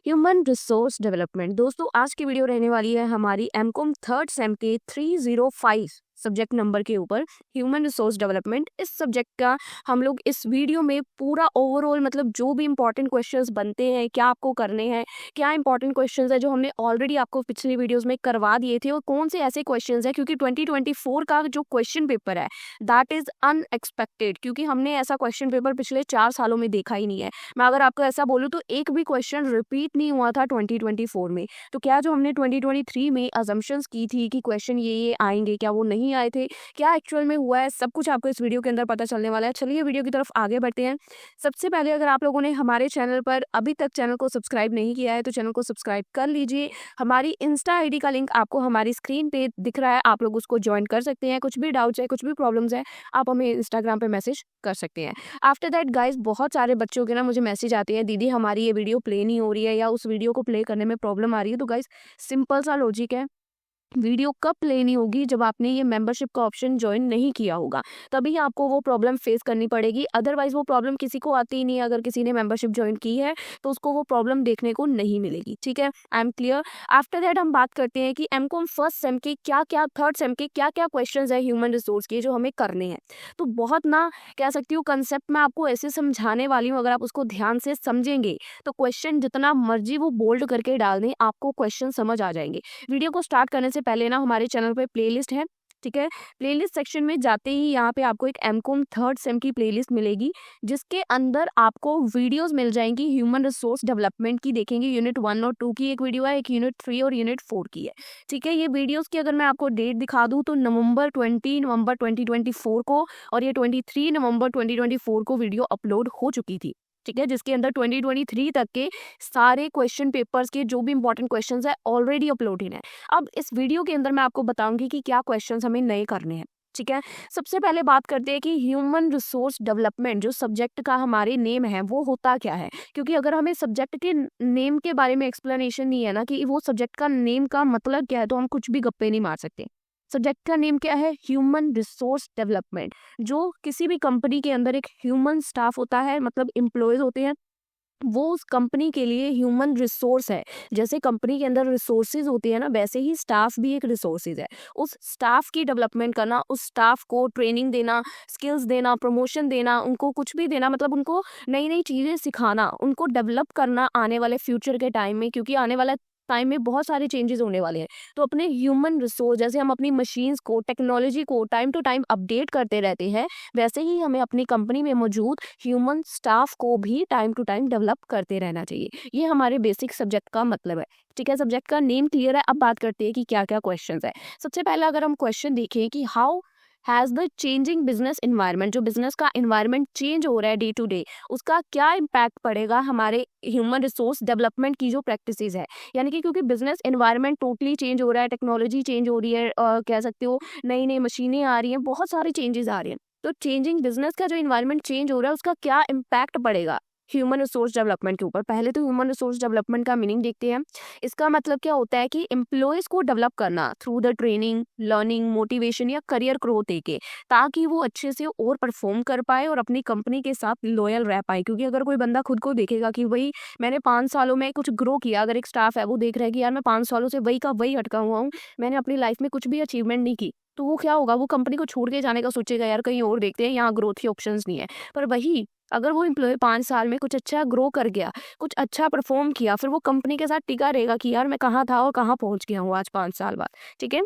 Human resource development. दोस्तों आज की वीडियो रहने वाली है हमारी एमकॉम थर्ड सेम के 305 सब्जेक्ट नंबर के ऊपर ह्यूमन रिसोर्स डेवलपमेंट। इस सब्जेक्ट का हम लोग इस वीडियो में पूरा ओवरऑल मतलब जो भी इंपॉर्टेंट क्वेश्चंस बनते हैं, क्या आपको करने हैं, क्या इंपॉर्टेंट क्वेश्चंस है जो हमने ऑलरेडी आपको पिछली वीडियोस में करवा दिए थे और कौन से ऐसे क्वेश्चंस हैं, क्योंकि 2024 का जो क्वेश्चन पेपर है दैट इज अनएक्सपेक्टेड, क्योंकि हमने ऐसा क्वेश्चन पेपर पिछले 4 सालों में देखा ही नहीं है। मैं अगर आपको ऐसा बोलूँ तो एक भी क्वेश्चन रिपीट नहीं हुआ था 2024 में। तो क्या जो हमने 2023 में अजम्पशंस की थी कि क्वेश्चन ये आएंगे, क्या वो नहीं आए थे, क्या एक्चुअल में हुआ है, सब कुछ आपको इस वीडियो के अंदर पता चलने वाला है। चलिए वीडियो की तरफ आगे बढ़ते हैं। सबसे पहले अगर आप लोगों ने हमारे चैनल पर अभी तक चैनल को सब्सक्राइब नहीं किया है तो चैनल को सब्सक्राइब कर लीजिए। हमारी इंस्टा आईडी का लिंक आपको हमारी स्क्रीन पे दिख रहा है, आप लोग उसको ज्वाइन कर सकते हैं। कुछ भी डाउट्स है, कुछ भी प्रॉब्लम्स है, आप हमें इंस्टाग्राम पे मैसेज कर सकते हैं। आफ्टर दैट गाइज बहुत सारे बच्चों के ना मुझे मैसेज आते हैं, दीदी हमारी ये वीडियो प्ले नहीं हो रही है या उस वीडियो को प्ले करने में प्रॉब्लम आ रही है। तो गाइज सिंपल सा लॉजिक है, वीडियो कब प्ले नहीं होगी, जब आपने ये मेंबरशिप का ऑप्शन ज्वाइन नहीं किया होगा, तभी आपको वो प्रॉब्लम फेस करनी पड़ेगी। अदरवाइज वो प्रॉब्लम किसी को आती ही नहीं है। अगर किसी ने मेंबरशिप ज्वाइन की है तो उसको वो प्रॉब्लम देखने को नहीं मिलेगी। ठीक है, I am clear. After that हम बात करते हैं कि एमकॉम फर्स्ट सेम के क्या क्या, थर्ड सेम के क्या क्या क्वेश्चन है ह्यूमन रिसोर्स के जो हमें करने हैं। तो बहुत ना कह सकती हूँ कंसेप्ट मैं आपको ऐसे समझाने वाली हूँ, अगर आप उसको ध्यान से समझेंगे तो क्वेश्चन जितना मर्जी वो बोल्ड करके डाल दें, आपको क्वेश्चन समझ आ जाएंगे। वीडियो को स्टार्ट करने से पहले ना हमारे चैनल पे प्लेलिस्ट है, ठीक है। प्लेलिस्ट सेक्शन में जाते ही यहाँ पे आपको एक एमकॉम थर्ड सेम की प्लेलिस्ट मिलेगी, जिसके अंदर आपको वीडियोस मिल जाएंगी ह्यूमन रिसोर्स डेवलपमेंट की। देखेंगे यूनिट 1 और 2 की एक वीडियो है, एक यूनिट 3 और यूनिट 4 की है। ठीक है, ये वीडियोस की अगर मैं आपको डेट दिखा दूँ तो नवंबर 2024 को और ये 23 नवंबर 2024 को वीडियो अपलोड हो चुकी थी। ठीक है, जिसके अंदर 2023 तक के सारे क्वेश्चन पेपर्स के जो भी इंपॉर्टेंट क्वेश्चंस है ऑलरेडी अपलोडेड है। अब इस वीडियो के अंदर मैं आपको बताऊंगी कि क्या क्वेश्चंस हमें नए करने हैं। ठीक है, सबसे पहले बात करते हैं कि ह्यूमन रिसोर्स डेवलपमेंट जो सब्जेक्ट का हमारे नेम है वो होता क्या है। क्योंकि अगर हमें सब्जेक्ट के नेम के बारे में एक्सप्लेनेशन नहीं है ना कि वो सब्जेक्ट का नेम का मतलब क्या है, तो हम कुछ भी गप्पे नहीं मार सकते। सब्जेक्ट का नेम क्या है? Human resource development. जो किसी भी कंपनी के अंदर एक ह्यूमन स्टाफ होता है, मतलब एम्प्लॉयज होते हैं, वो उस कंपनी के लिए ह्यूमन रिसोर्स है। जैसे कंपनी के अंदर रिसोर्सेज होती है ना, वैसे ही स्टाफ भी एक रिसोर्सेज है। उस स्टाफ की डेवलपमेंट करना, उस स्टाफ को ट्रेनिंग देना, स्किल्स देना, प्रमोशन देना, उनको कुछ भी देना, मतलब उनको नई नई चीज़ें सिखाना, उनको डेवलप करना आने वाले फ्यूचर के टाइम में, क्योंकि आने वाला टाइम में बहुत सारे चेंजेस होने वाले हैं। तो अपने ह्यूमन रिसोर्स, जैसे हम अपनी मशीन्स को, टेक्नोलॉजी को टाइम टू टाइम अपडेट करते रहते हैं, वैसे ही हमें अपनी कंपनी में मौजूद ह्यूमन स्टाफ को भी टाइम टू टाइम डेवलप करते रहना चाहिए। ये हमारे बेसिक सब्जेक्ट का मतलब है। ठीक है, सब्जेक्ट का नेम क्लियर है। अब बात करते हैं कि क्या क्या क्वेश्चन है। सबसे पहले अगर हम क्वेश्चन देखें कि how has the changing business environment, जो बिजनेस का इन्वायरमेंट चेंज हो रहा है डे टू डे, उसका क्या इम्पैक्ट पड़ेगा हमारे ह्यूमन रिसोर्स डेवलपमेंट की जो प्रैक्टिसेस है। यानी कि क्योंकि बिजनेस इन्वायरमेंट टोटली चेंज हो रहा है, टेक्नोलॉजी चेंज हो रही है, कह सकते हो नई नई मशीनें आ रही हैं, बहुत सारे चेंजेस आ रहे हैं। तो चेंजिंग बिजनेस का जो इन्वायरमेंट चेंज हो रहा है उसका क्या इम्पैक्ट पड़ेगा ह्यूमन रिसोर्स डेवलपमेंट के ऊपर। पहले तो ह्यूमन रिसोर्स डेवलपमेंट का मीनिंग देखते हैं। इसका मतलब क्या होता है कि एम्प्लॉयज को डेवलप करना through the training, learning, motivation या करियर ग्रोथ देके, ताकि वो अच्छे से और परफॉर्म कर पाए और अपनी कंपनी के साथ लॉयल रह पाए। क्योंकि अगर कोई बंदा खुद को देखेगा कि भाई मैंने 5 सालों में कुछ ग्रो किया, अगर एक स्टाफ है वो देख रहा है कि यार मैं 5 सालों से वही का वही अटका हुआ हूँ, मैंने अपनी लाइफ में कुछ भी अचीवमेंट नहीं की, तो वो क्या होगा, वो कंपनी को छोड़ के जाने का सोचेगा, यार कहीं और देखते हैं, यहाँ ग्रोथ के ऑप्शंस नहीं है। पर वही अगर वो एम्प्लॉय 5 साल में कुछ अच्छा ग्रो कर गया, कुछ अच्छा परफॉर्म किया, फिर वो कंपनी के साथ टिका रहेगा कि यार मैं कहाँ था और कहाँ पहुंच गया हूँ आज 5 साल बाद। ठीक है,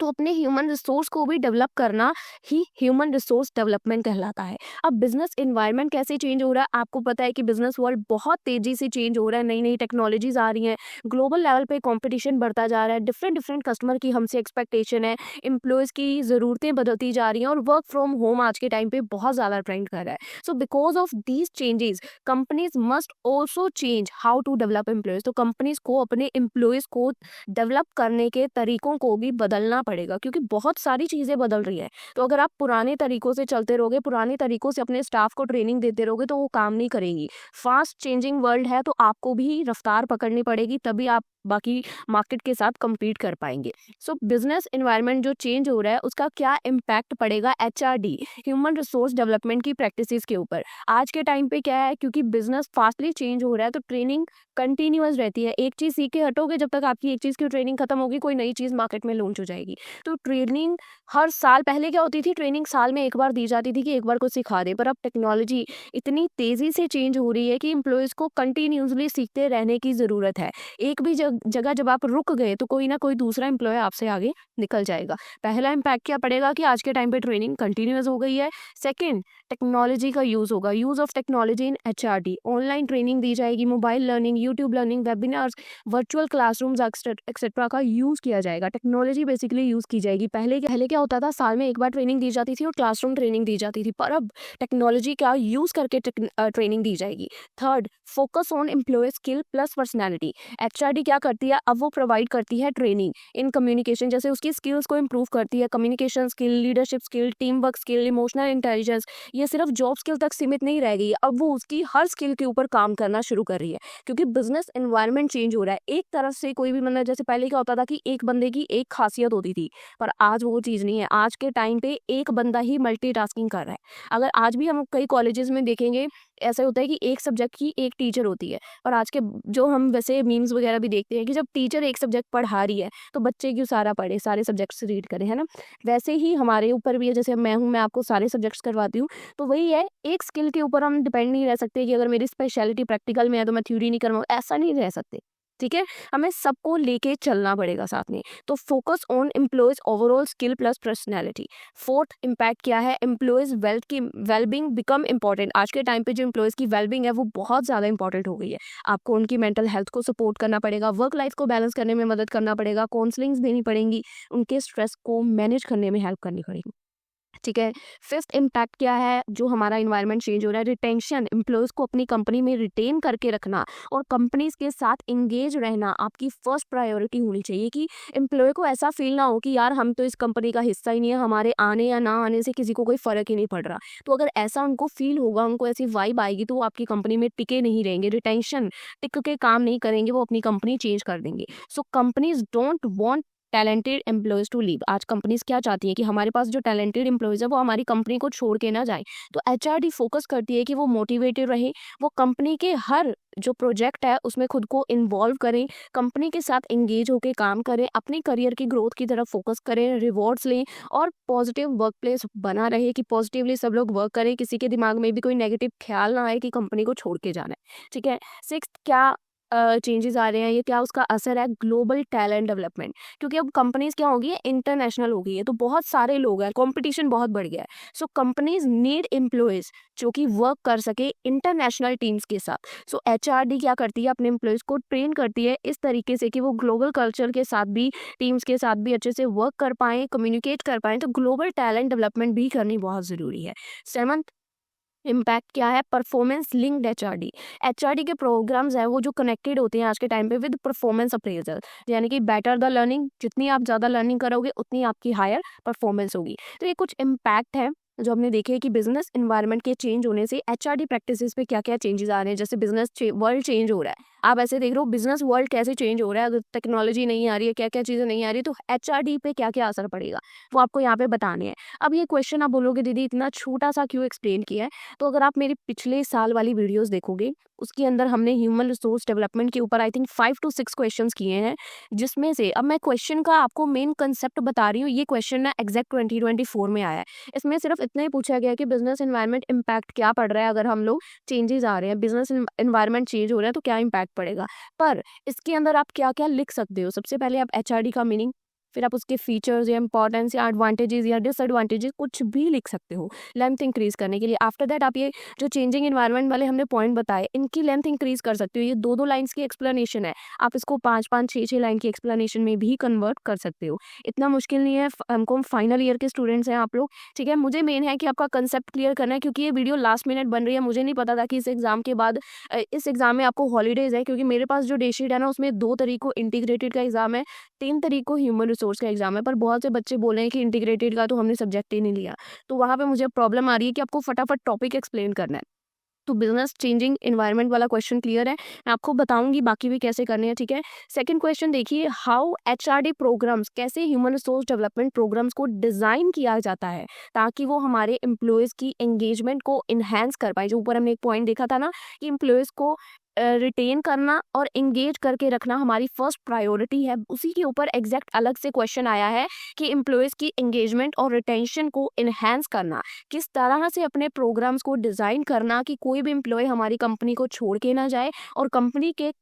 तो अपने ह्यूमन रिसोर्स को भी डेवलप करना ही ह्यूमन रिसोर्स डेवलपमेंट कहलाता है। अब बिजनेस एनवायरनमेंट कैसे चेंज हो रहा है, आपको पता है कि बिजनेस वर्ल्ड बहुत तेजी से चेंज हो रहा है, नई नई टेक्नोलॉजीज आ रही हैं, ग्लोबल लेवल पे कंपटीशन बढ़ता जा रहा है, डिफरेंट डिफरेंट कस्टमर की हमसे एक्सपेक्टेशन है, एम्प्लॉयज़ की ज़रूरतें बदलती जा रही हैं और वर्क फ्रॉम होम आज के टाइम पे बहुत ज़्यादा ट्रेंड कर रहा है। So because of these changes companies must also change how to develop employees. तो कंपनीज को अपने एम्प्लॉयज़ को डेवलप करने के तरीकों को भी बदलना पड़ेगा, क्योंकि बहुत सारी चीज़ें बदल रही है। तो अगर आप पुराने तरीकों से चलते रहोगे, पुराने तरीकों से अपने स्टाफ को ट्रेनिंग देते रहोगे, तो वो काम नहीं करेंगी। फास्ट चेंजिंग वर्ल्ड है, तो आपको भी रफ्तार पकड़नी पड़ेगी, तभी आप बाकी मार्केट के साथ compete कर पाएंगे। सो बिजनेस इन्वायरमेंट जो चेंज हो रहा है उसका क्या इम्पैक्ट पड़ेगा HRD ह्यूमन रिसोर्स डेवलपमेंट की प्रैक्टिसेस के ऊपर। आज के टाइम पे क्या है, क्योंकि बिजनेस फास्टली चेंज हो रहा है तो ट्रेनिंग कंटिन्यूअस रहती है। एक चीज़ सीख के हटोगे, जब तक आपकी एक चीज़ की ट्रेनिंग खत्म होगी कोई नई चीज़ मार्केट में लॉन्च हो जाएगी। तो ट्रेनिंग हर साल, पहले क्या होती थी, ट्रेनिंग साल में एक बार दी जाती थी कि एक बार कुछ सिखा दे, पर अब टेक्नोलॉजी इतनी तेज़ी से चेंज हो रही है कि एम्प्लॉयज़ को कंटिन्यूसली सीखते रहने की ज़रूरत है। एक भी जगह जब आप रुक गए तो कोई ना कोई दूसरा एम्प्लॉय आपसे आगे निकल जाएगा। पहला इम्पैक्ट क्या पड़ेगा कि आज के टाइम पे ट्रेनिंग कंटिन्यूअस हो गई है। सेकंड, टेक्नोलॉजी का यूज़ होगा, use of technology in HRD। Online training दी जाएगी, mobile learning, YouTube learning, webinars, virtual classrooms etcetera का यूज़ किया जाएगा। टेक्नोलॉजी बेसिकली यूज़ की जाएगी। पहले क्या होता था, साल में एक बार ट्रेनिंग दी जाती थी और क्लासरूम ट्रेनिंग दी जाती थी, पर अब टेक्नोलॉजी का यूज़ करके ट्रेनिंग दी जाएगी। Third, focus on employee skill plus personality. HRD क्या करती है, अब वो प्रोवाइड करती है ट्रेनिंग इन कम्युनिकेशन, जैसे उसकी स्किल्स को इम्प्रूव करती है, communication skill, leadership skill, team work skill, emotional intelligence. ये सिर्फ जॉब स्किल तक सीमित नहीं रह गई, अब वो उसकी हर स्किल के ऊपर काम करना शुरू कर रही है, क्योंकि बिजनेस एनवायरनमेंट चेंज हो रहा है। एक तरफ से कोई भी, मतलब जैसे पहले क्या होता था कि एक बंदे की एक खासियत होती थी, पर आज वो चीज़ नहीं है। आज के टाइम पे एक बंदा ही मल्टीटास्किंग कर रहा है। अगर आज भी हम कई कॉलेजेस में देखेंगे, ऐसा होता है कि एक सब्जेक्ट की एक टीचर होती है, और आज के जो हम वैसे मीम्स वगैरह भी देखते हैं कि जब टीचर एक सब्जेक्ट पढ़ा रही है तो बच्चे क्यों सारा पढ़े, सारे सब्जेक्ट्स रीड करें, है ना। वैसे ही हमारे ऊपर भी है, जैसे मैं हूँ, मैं आपको सारे सब्जेक्ट्स करवाती हूँ, तो वही है, एक स्किल के ऊपर हम डिपेंड नहीं रह सकते कि अगर मेरी स्पेशलिटी प्रैक्टिकल में है तो मैं थ्योरी नहीं करवाऊँ, ऐसा नहीं रह सकते। ठीक है, हमें सबको लेके चलना पड़ेगा साथ में। तो focus on employees overall skill plus personality. Fourth impact क्या है, एम्प्लॉयज वेल्थ की वेलबींग बिकम इंपॉर्टेंट। आज के टाइम पे जो एम्प्लॉयज की वेलबींग है वो बहुत ज़्यादा इंपॉर्टेंट हो गई है। आपको उनकी मेंटल हेल्थ को सपोर्ट करना पड़ेगा, वर्क लाइफ को बैलेंस करने में मदद करना पड़ेगा, काउंसलिंग्स देनी पड़ेंगी, उनके स्ट्रेस को मैनेज करने में हेल्प करनी पड़ेगी। ठीक है, फिफ्थ इम्पैक्ट क्या है, जो हमारा इन्वायरमेंट चेंज हो रहा है, रिटेंशन, एम्प्लॉयज़ को अपनी कंपनी में रिटेन करके रखना और कंपनीज के साथ एंगेज रहना आपकी फर्स्ट प्रायोरिटी होनी चाहिए, कि एम्प्लॉय को ऐसा फील ना हो कि यार हम तो इस कंपनी का हिस्सा ही नहीं है, हमारे आने या ना आने से किसी को कोई फ़र्क ही नहीं पड़ रहा। तो अगर ऐसा उनको फील होगा, उनको ऐसी वाइब आएगी, तो वो आपकी कंपनी में टिके नहीं रहेंगे। रिटेंशन टिक के काम नहीं करेंगे, वो अपनी कंपनी चेंज कर देंगे। So companies don't want talented employees to leave. आज कंपनीज क्या चाहती है कि हमारे पास जो टैलेंटेड एम्प्लॉयज़ है वो हमारी कंपनी को छोड़ के ना जाए। तो HRD फोकस करती है कि वो मोटिवेटेड रहे, वो कंपनी के हर जो प्रोजेक्ट है उसमें खुद को इन्वॉल्व करें, कंपनी के साथ एंगेज होकर काम करें, अपनी करियर की ग्रोथ की तरफ फोकस करें, रिवॉर्ड्स लें और पॉजिटिव वर्क प्लेस बना रहे कि पॉजिटिवली सब लोग वर्क करें, किसी के दिमाग में भी कोई नेगेटिव ख्याल ना आए कि कंपनी को छोड़ के जाना है। ठीक है, सिक्स्थ क्या चेंजेस आ रहे हैं, ये क्या उसका असर है, ग्लोबल टैलेंट डेवलपमेंट, क्योंकि अब कंपनीज क्या हो गई है, इंटरनेशनल हो गई है, तो बहुत सारे लोग हैं, कंपटीशन बहुत बढ़ गया है। सो कंपनीज नीड एम्प्लॉयज जो कि वर्क कर सके इंटरनेशनल टीम्स के साथ। सो HRD क्या करती है, अपने एम्प्लॉयज को ट्रेन करती है इस तरीके से कि वो ग्लोबल कल्चर के साथ भी, टीम्स के साथ भी अच्छे से वर्क कर पाएँ, कम्युनिकेट कर पाएँ। तो ग्लोबल टैलेंट डेवलपमेंट भी करनी बहुत ज़रूरी है। सेवंथ इम्पैक्ट क्या है, परफॉर्मेंस लिंक्ड HRD के प्रोग्राम्स हैं वो जो कनेक्टेड होते हैं आज के टाइम पे विद परफॉर्मेंस अप्रेजल, यानी कि बेटर द लर्निंग, जितनी आप ज़्यादा लर्निंग करोगे उतनी आपकी हायर परफॉर्मेंस होगी। तो ये कुछ इम्पैक्ट है जो हमने देखे हैं कि बिजनेस इन्वायरमेंट के चेंज होने से HRD प्रैक्टिसेस पे क्या क्या चेंजेस आ रहे हैं। जैसे बिजनेस वर्ल्ड चेंज हो रहा है, आप ऐसे देख रहे हो बिजनेस वर्ल्ड कैसे चेंज हो रहा है, अगर टेक्नोलॉजी नहीं आ रही है, क्या क्या चीज़ें नहीं आ रही, तो HRD पे क्या क्या असर पड़ेगा वो आपको यहाँ पे बताने हैं। अब ये क्वेश्चन आप बोलोगे दीदी इतना छोटा सा क्यों एक्सप्लेन किया है, तो अगर आप मेरी पिछले साल वाली वीडियोस देखोगे उसके अंदर हमने ह्यूमन रिसोर्स डेवलपमेंट के ऊपर आई थिंक 5 to 6 क्वेश्चंस किए हैं, जिसमें से अब मैं क्वेश्चन का आपको मेन कंसेप्ट बता रही हूँ। ये क्वेश्चन ना एग्जैक्ट 2024 में आया है। इसमें सिर्फ इतना ही पूछा गया है कि बिजनेस एनवायरनमेंट इम्पैक्ट क्या पड़ रहा है, अगर हम लोग चेंजेस आ रहे हैं, बिजनेस एनवायरनमेंट चेंज हो रहा है तो क्या इम्पैक्ट पड़ेगा। पर इसके अंदर आप क्या क्या लिख सकते हो, सबसे पहले आप HRD का मीनिंग, फिर आप उसके फीचर्स या इंपॉर्टेंस या एडवांटेजेस या डिसएडवांटेजेस कुछ भी लिख सकते हो लेंथ इंक्रीज करने के लिए। आफ्टर दैट आप ये जो चेंजिंग एनवायरनमेंट वाले हमने पॉइंट बताए इनकी लेंथ इंक्रीज कर सकते हो। ये 2-2 लाइन्स की एक्सप्लेनेशन है, आप इसको 5-5 6-6 लाइन की एक्सप्लेनेशन में भी कन्वर्ट कर सकते हो। इतना मुश्किल नहीं है, हमको फाइनल ईयर के स्टूडेंट्स हैं आप लोग, ठीक है। मुझे मेन है कि आपका कंसेप्ट क्लियर करना है, क्योंकि ये वीडियो लास्ट मिनट बन रही है। मुझे नहीं पता था कि इस एग्जाम के बाद इस एग्जाम में आपको हॉलीडेज है, क्योंकि मेरे पास जो डेटशीट है ना उसमें 2 तारीख को इंटीग्रेटेड का एग्जाम है, 3 तारीख को ह्यूमन रिसोर्स का एग्जाम है। पर बहुत से बच्चे बोले हैं कि इंटीग्रेटेड का तो हमने सब्जेक्ट ही नहीं लिया, तो वहाँ पे मुझे प्रॉब्लम आ रही है कि आपको फटाफट टॉपिक एक्सप्लेन करना है। तो बिजनेस चेंजिंग एनवायरनमेंट वाला क्वेश्चन क्लियर है, मैं आपको बताऊंगी बाकी भी कैसे करने हैं, ठीक है। सेकंड क्वेश्चन देखिए, हाउ एचआरडी प्रोग्राम्स, कैसे ह्यूमन रिसोर्स डेवलपमेंट प्रोग्राम्स को डिजाइन किया जाता है ताकि वो हमारे एम्प्लॉयज की एंगेजमेंट को इन्हेंस कर पाए। जो ऊपर हमने एक पॉइंट देखा था ना कि एम्प्लॉयज को रिटेन करना और एंगेज करके रखना हमारी फर्स्ट प्रायोरिटी है, उसी के ऊपर एग्जैक्ट अलग से क्वेश्चन आया है कि एम्प्लॉयज की एंगेजमेंट और रिटेंशन को इन्हेंस करना, किस तरह से अपने प्रोग्राम्स को डिजाइन करना कि कोई भी एम्प्लॉय हमारी कंपनी को छोड़ के ना जाए और कंपनी के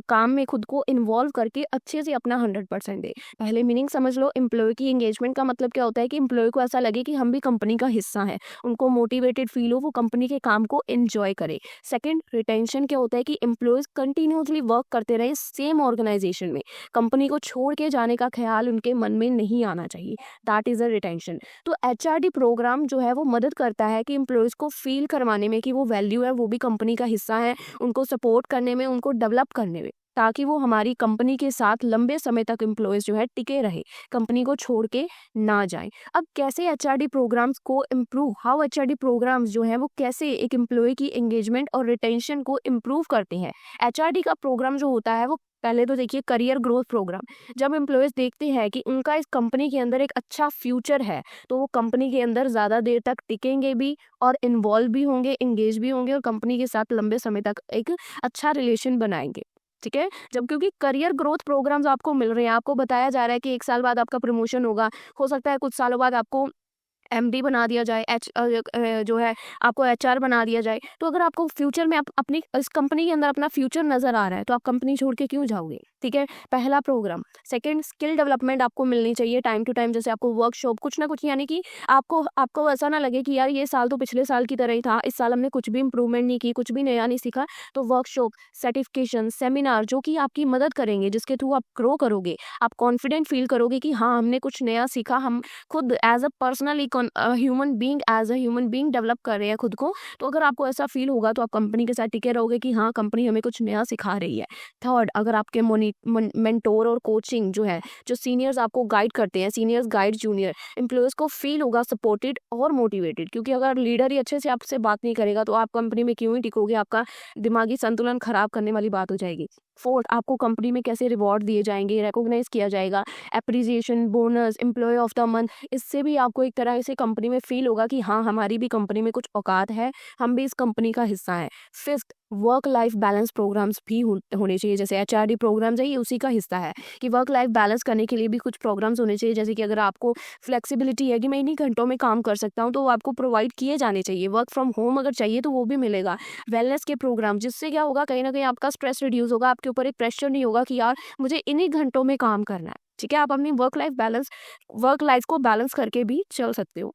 काम में खुद को इन्वॉल्व करके अच्छे से अपना 100% दे। पहले मीनिंग समझ लो, एम्प्लॉय की एंगेजमेंट का मतलब क्या होता है कि एम्प्लॉय को ऐसा लगे कि हम भी कंपनी का हिस्सा हैं, उनको मोटिवेटेड फील हो, वो कंपनी के काम को एंजॉय करे। सेकंड, रिटेंशन क्या होता है कि एम्प्लॉयज कंटिन्यूसली वर्क करते रहे सेम ऑर्गेनाइजेशन में, कंपनी को छोड़ के जाने का ख्याल उनके मन में नहीं आना चाहिए, दैट इज अ रिटेंशन। तो एचआरडी प्रोग्राम जो है वो मदद करता है कि एम्प्लॉयज को फील करवाने में कि वो वैल्यू है, वो भी कंपनी का हिस्सा है, उनको सपोर्ट करने में, उनको डेवलप करने में, ताकि वो हमारी कंपनी के साथ लंबे समय तक एम्प्लॉयज जो है टिके रहे, कंपनी को छोड़ के ना जाए। अब कैसे एचआरडी प्रोग्राम्स को इम्प्रूव, हाउ एचआरडी प्रोग्राम्स जो है वो कैसे एक एम्प्लॉय की एंगेजमेंट और रिटेंशन को इम्प्रूव करते हैं। एचआरडी का प्रोग्राम जो होता है वो पहले तो देखिए करियर ग्रोथ प्रोग्राम, जब एम्प्लॉयज देखते हैं कि उनका इस कंपनी के अंदर एक अच्छा फ्यूचर है तो वो कंपनी के अंदर ज़्यादा देर तक टिकेंगे भी और इन्वॉल्व भी होंगे, एंगेज भी होंगे और कंपनी के साथ लंबे समय तक एक अच्छा रिलेशन बनाएंगे, ठीक है। जब क्योंकि करियर ग्रोथ प्रोग्राम्स आपको मिल रहे हैं, आपको बताया जा रहा है कि 1 साल बाद आपका प्रमोशन होगा, हो सकता है कुछ सालों बाद आपको एमडी बना दिया जाए, जो है आपको एचआर बना दिया जाए। तो अगर आपको फ्यूचर में आप अपनी इस कंपनी के अंदर अपना फ्यूचर नजर आ रहा है तो आप कंपनी छोड़ के क्यों जाओगे, ठीक है। पहला प्रोग्राम। सेकंड, स्किल डेवलपमेंट आपको मिलनी चाहिए टाइम टू टाइम, जैसे आपको वर्कशॉप कुछ ना कुछ, यानी कि आपको ऐसा ना लगे कि यार ये साल तो पिछले साल की तरह ही था, इस साल हमने कुछ भी इंप्रूवमेंट नहीं की, कुछ भी नया नहीं सीखा। तो वर्कशॉप, सर्टिफिकेशन, सेमिनार जो कि आपकी मदद करेंगे, जिसके थ्रू आप ग्रो करोगे, आप कॉन्फिडेंट फील करोगे कि हाँ हमने कुछ नया सीखा, हम खुद as a personally human being, as a human being develop कर रहे हैं खुद को। तो अगर आपको ऐसा फील होगा तो आप कंपनी के साथ टिके रहोगे कि हाँ कंपनी हमें कुछ नया सिखा रही है। थर्ड, अगर आपके मेंटोर और कोचिंग जो है, जो सीनियर्स आपको गाइड करते हैं, सीनियर्स गाइड जूनियर, एम्प्लॉयज को फील होगा सपोर्टेड और मोटिवेटेड, क्योंकि अगर लीडर ही अच्छे से आपसे बात नहीं करेगा तो आप कंपनी में क्यों ही टिकोगे, आपका दिमागी संतुलन खराब करने वाली बात हो जाएगी। फोर्थ, आपको कंपनी में कैसे रिवॉर्ड दिए जाएंगे, रिकॉग्नाइज किया जाएगा, appreciation, bonus, employee of the month, इससे भी आपको एक तरह से कंपनी में फील होगा कि हाँ हमारी भी कंपनी में कुछ औकात है, हम भी इस कंपनी का हिस्सा है। Fifth, work life balance programmes भी होने चाहिए, जैसे एचआरडी प्रोग्राम्स है ये उसी का हिस्सा है कि वर्क लाइफ बैलेंस करने के लिए भी कुछ प्रोग्राम्स होने चाहिए। जैसे कि अगर आपको फ्लेक्सिबिलिटी है कि मैं इन्हीं घंटों में काम कर सकता हूँ तो वो आपको प्रोवाइड किए जाने चाहिए। वर्क फ्रॉम होम अगर चाहिए तो वो भी मिलेगा। वेलनेस के प्रोग्राम, जिससे क्या होगा, कहीं ना कहीं आपका स्ट्रेस रिड्यूस होगा, आपके ऊपर एक प्रेशर नहीं होगा कि यार मुझे इन्हीं घंटों में काम करना है, ठीक है। आप अपनी वर्क लाइफ को बैलेंस करके भी चल सकते हो।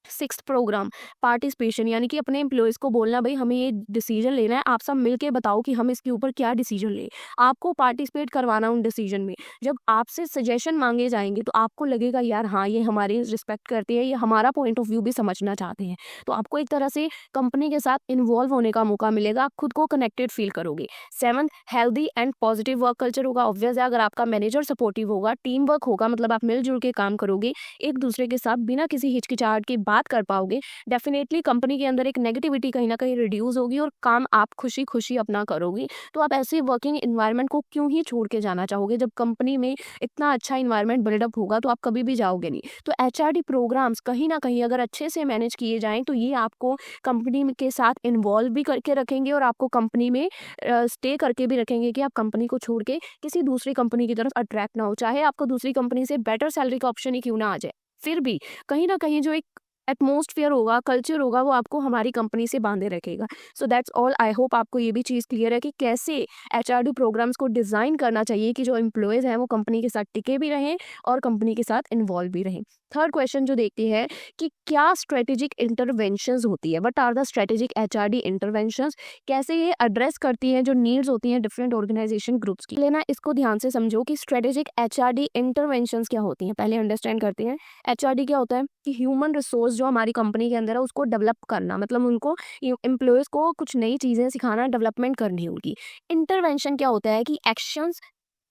सिक्स्थ प्रोग्राम, पार्टिसिपेशन, यानी कि अपने एम्प्लॉयज़ को बोलना भाई हमें ये डिसीजन लेना है, आप सब मिलके बताओ कि हम इसके ऊपर क्या डिसीजन लें। आपको पार्टिसिपेट करवाना उन डिसीजन में। जब आपसे सजेशन मांगे जाएंगे तो आपको लगेगा यार हाँ ये हमारी रिस्पेक्ट करते हैं, ये हमारा पॉइंट ऑफ व्यू भी समझना चाहते हैं। तो आपको एक तरह से कंपनी के साथ इन्वॉल्व होने का मौका मिलेगा, आप खुद को कनेक्टेड फील करोगे। Seventh, healthy and positive work culture होगा। ऑब्वियस है, अगर आपका मैनेजर सपोर्टिव होगा, टीम वर्क होगा, मतलब आप मिलजुल के काम करोगे, एक दूसरे के साथ बिना किसी हिचकिचाहट के बात कर पाओगे, डेफिनेटली कंपनी के अंदर एक नेगेटिविटी कहीं ना कहीं रिड्यूस होगी और काम आप खुशी खुशी अपना करोगे। तो आप ऐसे वर्किंग इन्वायरमेंट को क्यों ही छोड़ के जाना चाहोगे, जब कंपनी में इतना अच्छा इन्वायरमेंट बिल्डअप होगा तो आप कभी भी जाओगे नहीं। तो एचआरडी प्रोग्राम्स कहीं ना कहीं अगर अच्छे से मैनेज किए जाएं तो ये आपको कंपनी के साथ इन्वॉल्व भी करके रखेंगे और आपको कंपनी में स्टे करके भी रखेंगे कि आप कंपनी को छोड़ के किसी दूसरी कंपनी की तरफ अट्रैक्ट ना हो, चाहे आपको दूसरी कंपनी से बेटर सैलरी का ऑप्शन ही क्यों ना आ जाए, फिर भी कहीं ना कहीं जो एक एटमॉस्फेयर होगा, कल्चर होगा, वो आपको हमारी कंपनी से बांधे रखेगा। So that's all. I hope आपको ये भी चीज़ क्लियर है कि कैसे एचआरडी प्रोग्राम्स को डिज़ाइन करना चाहिए कि जो एम्प्लॉयज़ हैं वो कंपनी के साथ टिके भी रहें और कंपनी के साथ इन्वॉल्व भी रहें। थर्ड क्वेश्चन जो देखते हैं कि क्या स्ट्रेटेजिक इंटरवेंशंस होती है, what are the strategic HRD interventions, कैसे ये एड्रेस करती हैं जो नीड्स होती हैं डिफरेंट ऑर्गेनाइजेशन ग्रुप्स की। लेना इसको ध्यान से समझो कि स्ट्रेटेजिक एचआरडी इंटरवेंशंस क्या होती हैं, पहले अंडरस्टैंड करते हैं। एचआरडी क्या होता है कि ह्यूमन रिसोर्स जो हमारी कंपनी के अंदर है उसको डेवलप करना, मतलब उनको एम्प्लॉयज़ को कुछ नई चीज़ें सिखाना, डेवलपमेंट करनी होगी। इंटरवेंशन क्या होता है कि actions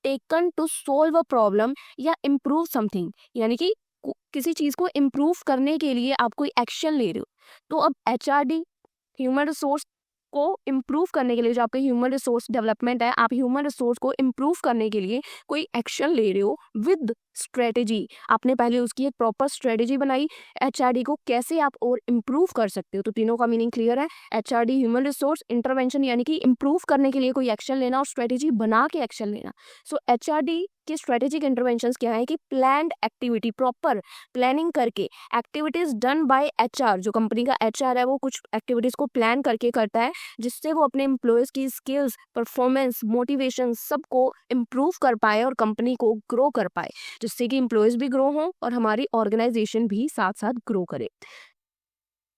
taken to solve a problem या इम्प्रूव समथिंग, यानी कि किसी चीज़ को इम्प्रूव करने के लिए आप कोई एक्शन ले रहे हो। तो अब एचआरडी, ह्यूमन रिसोर्स को इम्प्रूव करने के लिए, जो आपका ह्यूमन रिसोर्स डेवलपमेंट है, आप ह्यूमन रिसोर्स को इम्प्रूव करने के लिए कोई एक्शन ले रहे हो विद स्ट्रेटेजी। आपने पहले उसकी एक प्रॉपर स्ट्रेटेजी बनाई, एचआरडी को कैसे आप और इम्प्रूव कर सकते हो। तो तीनों का मीनिंग क्लियर है। एचआरडी ह्यूमन रिसोर्स, इंटरवेंशन यानी कि इम्प्रूव करने के लिए कोई एक्शन लेना, और स्ट्रेटेजी बना के एक्शन लेना। सो एचआरडी के स्ट्रेटेजिक इंटरवेंशंस क्या है कि प्लान्ड एक्टिविटी, प्रॉपर प्लानिंग करके एक्टिविटीज डन बाय एचआर। जो कंपनी का एचआर है वो कुछ एक्टिविटीज को प्लान करके करता है, जिससे वो अपने एम्प्लॉयज की स्किल्स, परफॉर्मेंस, मोटिवेशन सबको इम्प्रूव कर पाए और कंपनी को ग्रो कर पाए, जिससे कि एम्प्लॉयज भी ग्रो हों और हमारी ऑर्गेनाइजेशन भी साथ साथ ग्रो करे।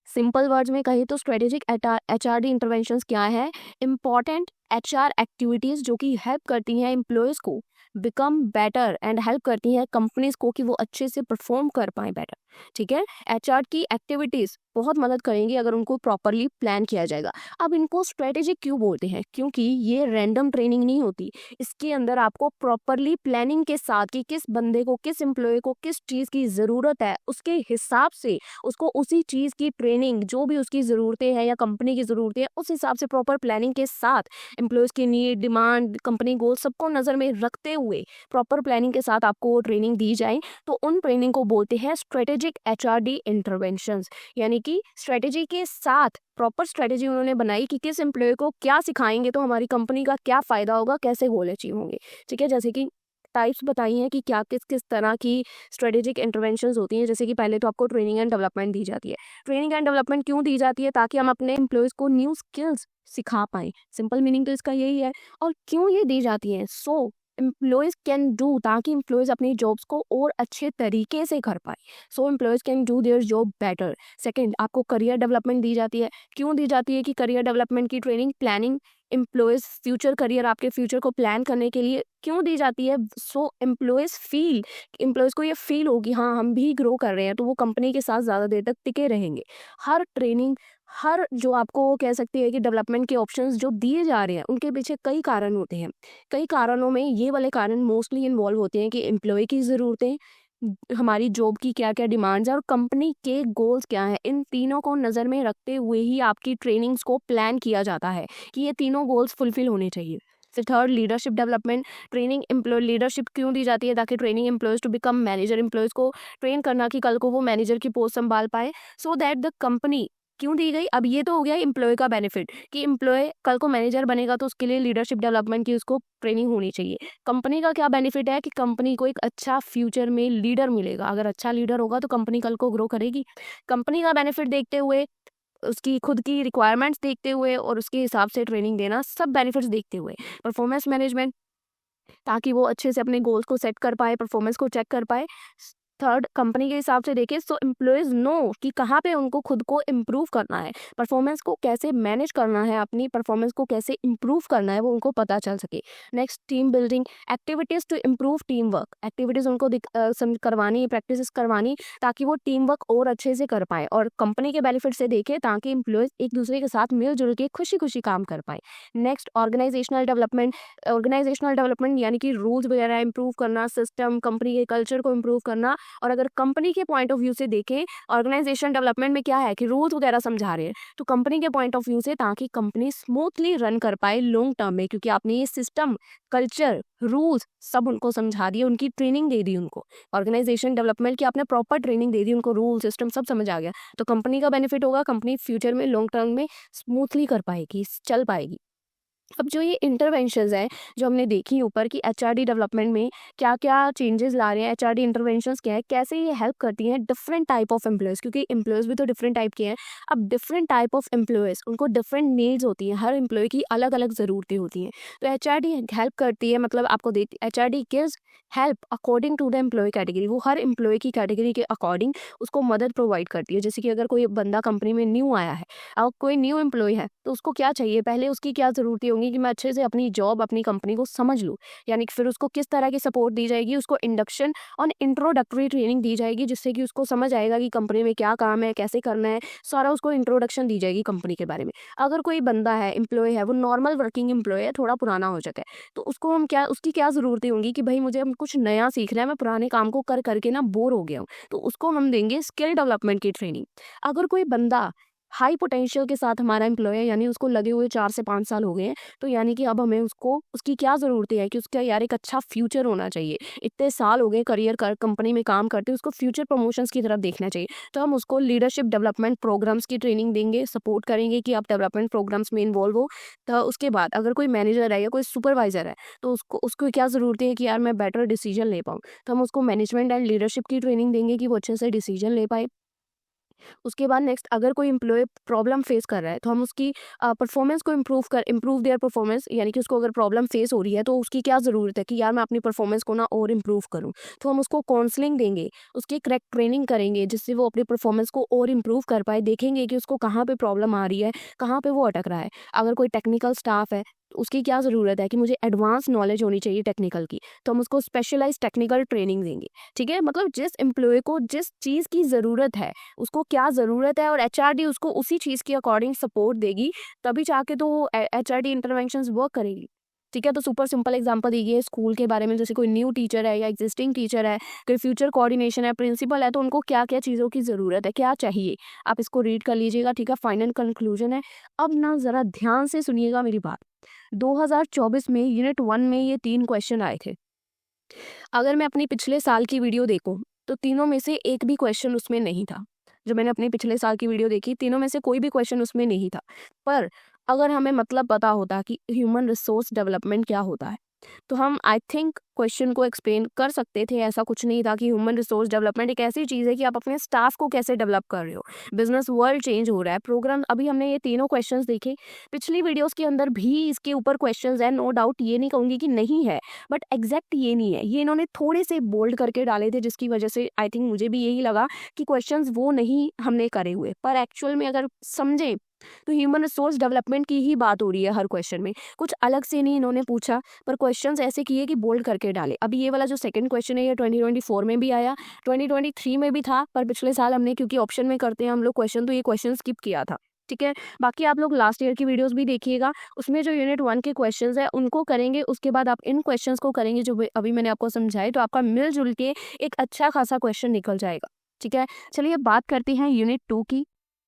सिंपल वर्ड्स में कहें तो स्ट्रेटेजिक एचआरडी इंटरवेंशंस क्या है? इंपॉर्टेंट एचआर एक्टिविटीज जो कि हेल्प करती हैं एम्प्लॉयज को बिकम बेटर एंड हेल्प करती हैं कंपनीज को कि वो अच्छे से परफॉर्म कर पाए बेटर। ठीक है, एचआर की एक्टिविटीज बहुत मदद करेंगी अगर उनको प्रॉपरली प्लान किया जाएगा। अब इनको स्ट्रेटेजिक क्यों बोलते हैं? क्योंकि ये रैंडम ट्रेनिंग नहीं होती, इसके अंदर आपको प्रॉपरली प्लानिंग के साथ कि किस बंदे को, किस एम्प्लॉय को किस चीज़ की ज़रूरत है, उसके हिसाब से उसको उसी चीज़ की ट्रेनिंग, जो भी उसकी ज़रूरतें हैं या कंपनी की ज़रूरतें हैं, उस हिसाब से प्रॉपर प्लानिंग के साथ एम्प्लॉयज़ की नीड, डिमांड, कंपनी गोल सबको नज़र में रखते हुए प्रॉपर प्लानिंग के साथ आपको ट्रेनिंग दी जाए, तो उन ट्रेनिंग को बोलते हैं स्ट्रेटेजिक एचआरडी इंटरवेंशंस। यानी कि स्ट्रेटेजी के साथ प्रॉपर स्ट्रेटेजी उन्होंने बनाई कि किस एम्प्लॉय को क्या सिखाएंगे तो हमारी कंपनी का क्या फ़ायदा होगा, कैसे गोल अचीव होंगे। ठीक है, जैसे कि टाइप्स बताई हैं कि क्या किस किस तरह की स्ट्रेटेजिक इंटरवेंशंस होती हैं। जैसे कि पहले तो आपको ट्रेनिंग एंड डेवलपमेंट दी जाती है। ट्रेनिंग एंड डेवलपमेंट क्यों दी जाती है? ताकि हम अपने एम्प्लॉयज़ को न्यू स्किल्स सिखा पाएँ। सिंपल मीनिंग तो इसका यही है। और क्यों ये दी जाती है? सो एम्प्लॉयज़ कैन डू, ताकि एम्प्लॉयज़ अपनी जॉब्स को और अच्छे तरीके से कर पाए। So employees can do their job better. Second, आपको करियर डेवलपमेंट दी जाती है। क्यों दी जाती है कि करियर डेवलपमेंट की training, planning, employees future career, आपके फ्यूचर को प्लान करने के लिए क्यों दी जाती है? सो एम्प्लॉयज़ को ये फील हो कि हाँ, हम भी ग्रो कर रहे हैं, तो वो कंपनी के साथ ज़्यादा देर तक टिके रहेंगे। हर ट्रेनिंग, हर जो आपको कह सकती है कि डेवलपमेंट के ऑप्शंस जो दिए जा रहे हैं, उनके पीछे कई कारण होते हैं। कई कारणों में ये वाले कारण मोस्टली इन्वॉल्व होते हैं कि एम्प्लॉय की ज़रूरतें, हमारी जॉब की क्या-क्या डिमांड्स हैं और कंपनी के गोल्स क्या हैं। इन तीनों को नज़र में रखते हुए ही आपकी ट्रेनिंग्स को प्लान किया जाता है कि ये तीनों गोल्स फुलफिल होने चाहिए। फिर third, leadership development. Training employee leadership क्यों दी जाती है? ताकि training employees to become manager, employees को ट्रेन करना कि कल को वो मैनेजर की पोस्ट संभाल पाए, सो दैट द कंपनी क्यों दी गई? अब ये तो हो गया एम्प्लॉय का बेनिफिट कि एम्प्लॉय कल को मैनेजर बनेगा तो उसके लिए लीडरशिप डेवलपमेंट की उसको ट्रेनिंग होनी चाहिए। कंपनी का क्या बेनिफिट है कि कंपनी को एक अच्छा फ्यूचर में लीडर मिलेगा। अगर अच्छा लीडर होगा तो कंपनी कल को ग्रो करेगी। कंपनी का बेनिफिट देखते हुए, उसकी खुद की रिक्वायरमेंट्स देखते हुए और उसके हिसाब से ट्रेनिंग देना, सब बेनिफिट्स देखते हुए। परफॉर्मेंस मैनेजमेंट, ताकि वो अच्छे से अपने गोल्स को सेट कर पाए, परफॉर्मेंस को चेक कर पाए। थर्ड, कंपनी के हिसाब से देखें सो एम्प्लॉयज़ नो कि कहाँ पे उनको खुद को इम्प्रूव करना है, परफॉर्मेंस को कैसे मैनेज करना है, अपनी परफॉर्मेंस को कैसे इम्प्रूव करना है, वो उनको पता चल सके। Next, team building activities to improve team work. Activities उनको करवानी, प्रैक्टिस करवानी, ताकि वो टीम वर्क और अच्छे से कर पाए और कंपनी के बेनिफिट से देखें, ताकि एम्प्लॉयज़ एक दूसरे के साथ मिलजुल के खुशी खुशी काम कर पाए। Next, organisational development. Organisational development यानी कि रूल्स वगैरह इंप्रूव करना, सिस्टम, कंपनी के कल्चर को इम्प्रूव करना। और अगर कंपनी के पॉइंट ऑफ व्यू से देखें, ऑर्गेनाइजेशन डेवलपमेंट में क्या है कि रूल्स वगैरह समझा रहे हैं, तो कंपनी के पॉइंट ऑफ व्यू से, ताकि कंपनी स्मूथली रन कर पाए लॉन्ग टर्म में, क्योंकि आपने ये सिस्टम, कल्चर, रूल्स सब उनको समझा दिए, उनकी ट्रेनिंग दे दी उनको। ऑर्गेनाइजेशन डेवलपमेंट की आपने प्रॉपर ट्रेनिंग दे दी उनको, रूल सिस्टम सब समझ आ गया, तो कंपनी का बेनिफिट होगा, कंपनी फ्यूचर में लॉन्ग टर्म में स्मूथली कर पाएगी, चल पाएगी। अब जो ये इंटरवेंशंस हैं जो हमने देखी ऊपर कि एचआरडी डेवलपमेंट में क्या क्या चेंजेस ला रहे हैं, एचआरडी इंटरवेंशंस क्या है, कैसे ये हेल्प करती हैं डिफरेंट टाइप ऑफ एम्प्लॉयज़, क्योंकि एम्प्लॉयज़ भी तो डिफरेंट टाइप के हैं। अब डिफरेंट टाइप ऑफ एम्प्लॉयज़, उनको डिफरेंट नीड्स होती हैं, हर एम्प्लॉय की अलग अलग ज़रूरतें होती हैं। तो एचआरडी हेल्प करती है, मतलब आपको देती, HRD gives help according to the employee category. वो हर एम्प्लॉय की कैटेगरी के अकॉर्डिंग उसको मदद प्रोवाइड करती है। जैसे कि अगर कोई बंदा कंपनी में न्यू आया है, अब कोई न्यू एम्प्लॉय है, तो उसको क्या चाहिए, पहले उसकी क्या ज़रूरतें होंगी कि मैं अच्छे से अपनी जॉब, अपनी कंपनी को समझ लूँ। यानी कि फिर उसको किस तरह की सपोर्ट दी जाएगी, उसको इंडक्शन और इंट्रोडक्टरी ट्रेनिंग दी जाएगी, जिससे कि उसको समझ आएगा कि कंपनी में क्या काम है, कैसे करना है, सारा उसको इंट्रोडक्शन दी जाएगी कंपनी के बारे में। अगर कोई बंदा है, एम्प्लॉय है, वो नॉर्मल वर्किंग एम्प्लॉय है, थोड़ा पुराना हो चुका है, तो उसको हम क्या, उसकी क्या ज़रूरतें होंगी कि भाई मुझे अब कुछ नया सीखना है, मैं पुराने काम को कर करके ना बोर हो गया हूँ, तो उसको हम देंगे स्किल डेवलपमेंट की ट्रेनिंग। अगर कोई बंदा हाई पोटेंशियल के साथ हमारा एम्प्लॉय है, यानी उसको लगे हुए 4 से 5 साल हो गए हैं, तो यानी कि अब हमें उसको उसकी क्या ज़रूरत है कि उसका यार एक अच्छा फ्यूचर होना चाहिए। इतने साल हो गए करियर कर कंपनी में काम करते, उसको फ्यूचर प्रमोशंस की तरफ देखना चाहिए। तो हम उसको लीडरशिप डेवलपमेंट प्रोग्राम्स की ट्रेनिंग देंगे, सपोर्ट करेंगे कि आप डेवलपमेंट प्रोग्राम्स में इन्वॉल्व हो। तो उसके बाद अगर कोई मैनेजर है या कोई सुपरवाइज़र है, तो उसको उसको क्या ज़रूरत है कि यार मैं बेटर डिसीजन ले पाऊँ। तो हम उसको मैनेजमेंट एंड लीडरशिप की ट्रेनिंग देंगे कि वो अच्छे से डिसीजन ले पाए। उसके बाद नेक्स्ट अगर कोई एम्प्लॉय प्रॉब्लम फेस कर रहा है, तो हम उसकी परफॉर्मेंस को इम्प्रूव देयर परफॉर्मेंस, यानी कि उसको अगर प्रॉब्लम फेस हो रही है तो उसकी क्या ज़रूरत है कि यार मैं अपनी परफॉर्मेंस को ना और इम्प्रूव करूँ। तो हम उसको काउंसलिंग देंगे, उसकी करेक्ट ट्रेनिंग करेंगे जिससे वो अपनी परफॉर्मेंस को और इम्प्रूव कर पाए। देखेंगे कि उसको कहाँ पे प्रॉब्लम आ रही है, कहाँ पे वो अटक रहा है। अगर कोई टेक्निकल स्टाफ है, तो उसकी क्या ज़रूरत है कि मुझे एडवांस नॉलेज होनी चाहिए टेक्निकल की, तो हम उसको स्पेशलाइज्ड टेक्निकल ट्रेनिंग देंगे। ठीक है, मतलब जिस एम्प्लॉय को जिस चीज़ की ज़रूरत है, उसको क्या ज़रूरत है और एचआरडी उसको उसी चीज़ के अकॉर्डिंग सपोर्ट देगी, तभी जाके तो एचआरडी इंटरवेंशंस वर्क करेगी। ठीक है, तो सुपर सिंपल एग्जांपल देखिए स्कूल के बारे में, जैसे कोई न्यू टीचर है या एग्जिस्टिंग टीचर है, कोई फ्यूचर कोऑर्डिनेशन है, प्रिंसिपल है, तो उनको क्या क्या चीज़ों की ज़रूरत है, क्या चाहिए, आप इसको रीड कर लीजिएगा। ठीक है, फाइनल कंक्लूजन है। अब ना ज़रा ध्यान से सुनिएगा मेरी बात। 2024 में यूनिट 1 में ये 3 क्वेश्चन आए थे। अगर मैं अपनी पिछले साल की वीडियो देखूं, तो तीनों में से एक भी क्वेश्चन उसमें नहीं था। जो मैंने अपने पिछले साल की वीडियो देखी, तीनों में से कोई भी क्वेश्चन उसमें नहीं था। पर अगर हमें मतलब पता होता कि ह्यूमन रिसोर्स डेवलपमेंट क्या होता है, तो हम आई थिंक क्वेश्चन को एक्सप्लेन कर सकते थे। ऐसा कुछ नहीं था कि ह्यूमन रिसोर्स डेवलपमेंट एक ऐसी चीज़ है कि आप अपने स्टाफ को कैसे डेवलप कर रहे हो। बिजनेस वर्ल्ड चेंज हो रहा है, प्रोग्राम, अभी हमने ये तीनों क्वेश्चंस देखे। पिछली वीडियोस के अंदर भी इसके ऊपर क्वेश्चंस है, नो डाउट, ये नहीं कहूँगी कि नहीं है, बट एग्जैक्ट ये नहीं है। ये इन्होंने थोड़े से बोल्ड करके डाले थे, जिसकी वजह से आई थिंक मुझे भी यही लगा कि क्वेश्चंस वो नहीं हमने करे हुए। पर एक्चुअल में अगर समझें तो ह्यूमन रिसोर्स डेवलपमेंट की ही बात हो रही है हर क्वेश्चन में। कुछ अलग से नहीं इन्होंने पूछा, पर क्वेश्चंस ऐसे किए कि बोल्ड करके डाले। अभी ये वाला जो सेकंड क्वेश्चन है, ये 2024 में भी आया, 2023 में भी था, पर पिछले साल हमने, क्योंकि ऑप्शन में करते हैं हम लोग क्वेश्चन, तो ये क्वेश्चन स्किप किया था। ठीक है, बाकी आप लोग लास्ट ईयर की वीडियोस भी देखिएगा, उसमें जो यूनिट 1 के क्वेश्चंस है उनको करेंगे, उसके बाद आप इन क्वेश्चंस को करेंगे जो अभी मैंने आपको समझाए, तो आपका मिलजुल के एक अच्छा खासा क्वेश्चन निकल जाएगा। ठीक है, चलिए बात करते हैं यूनिट 2 की।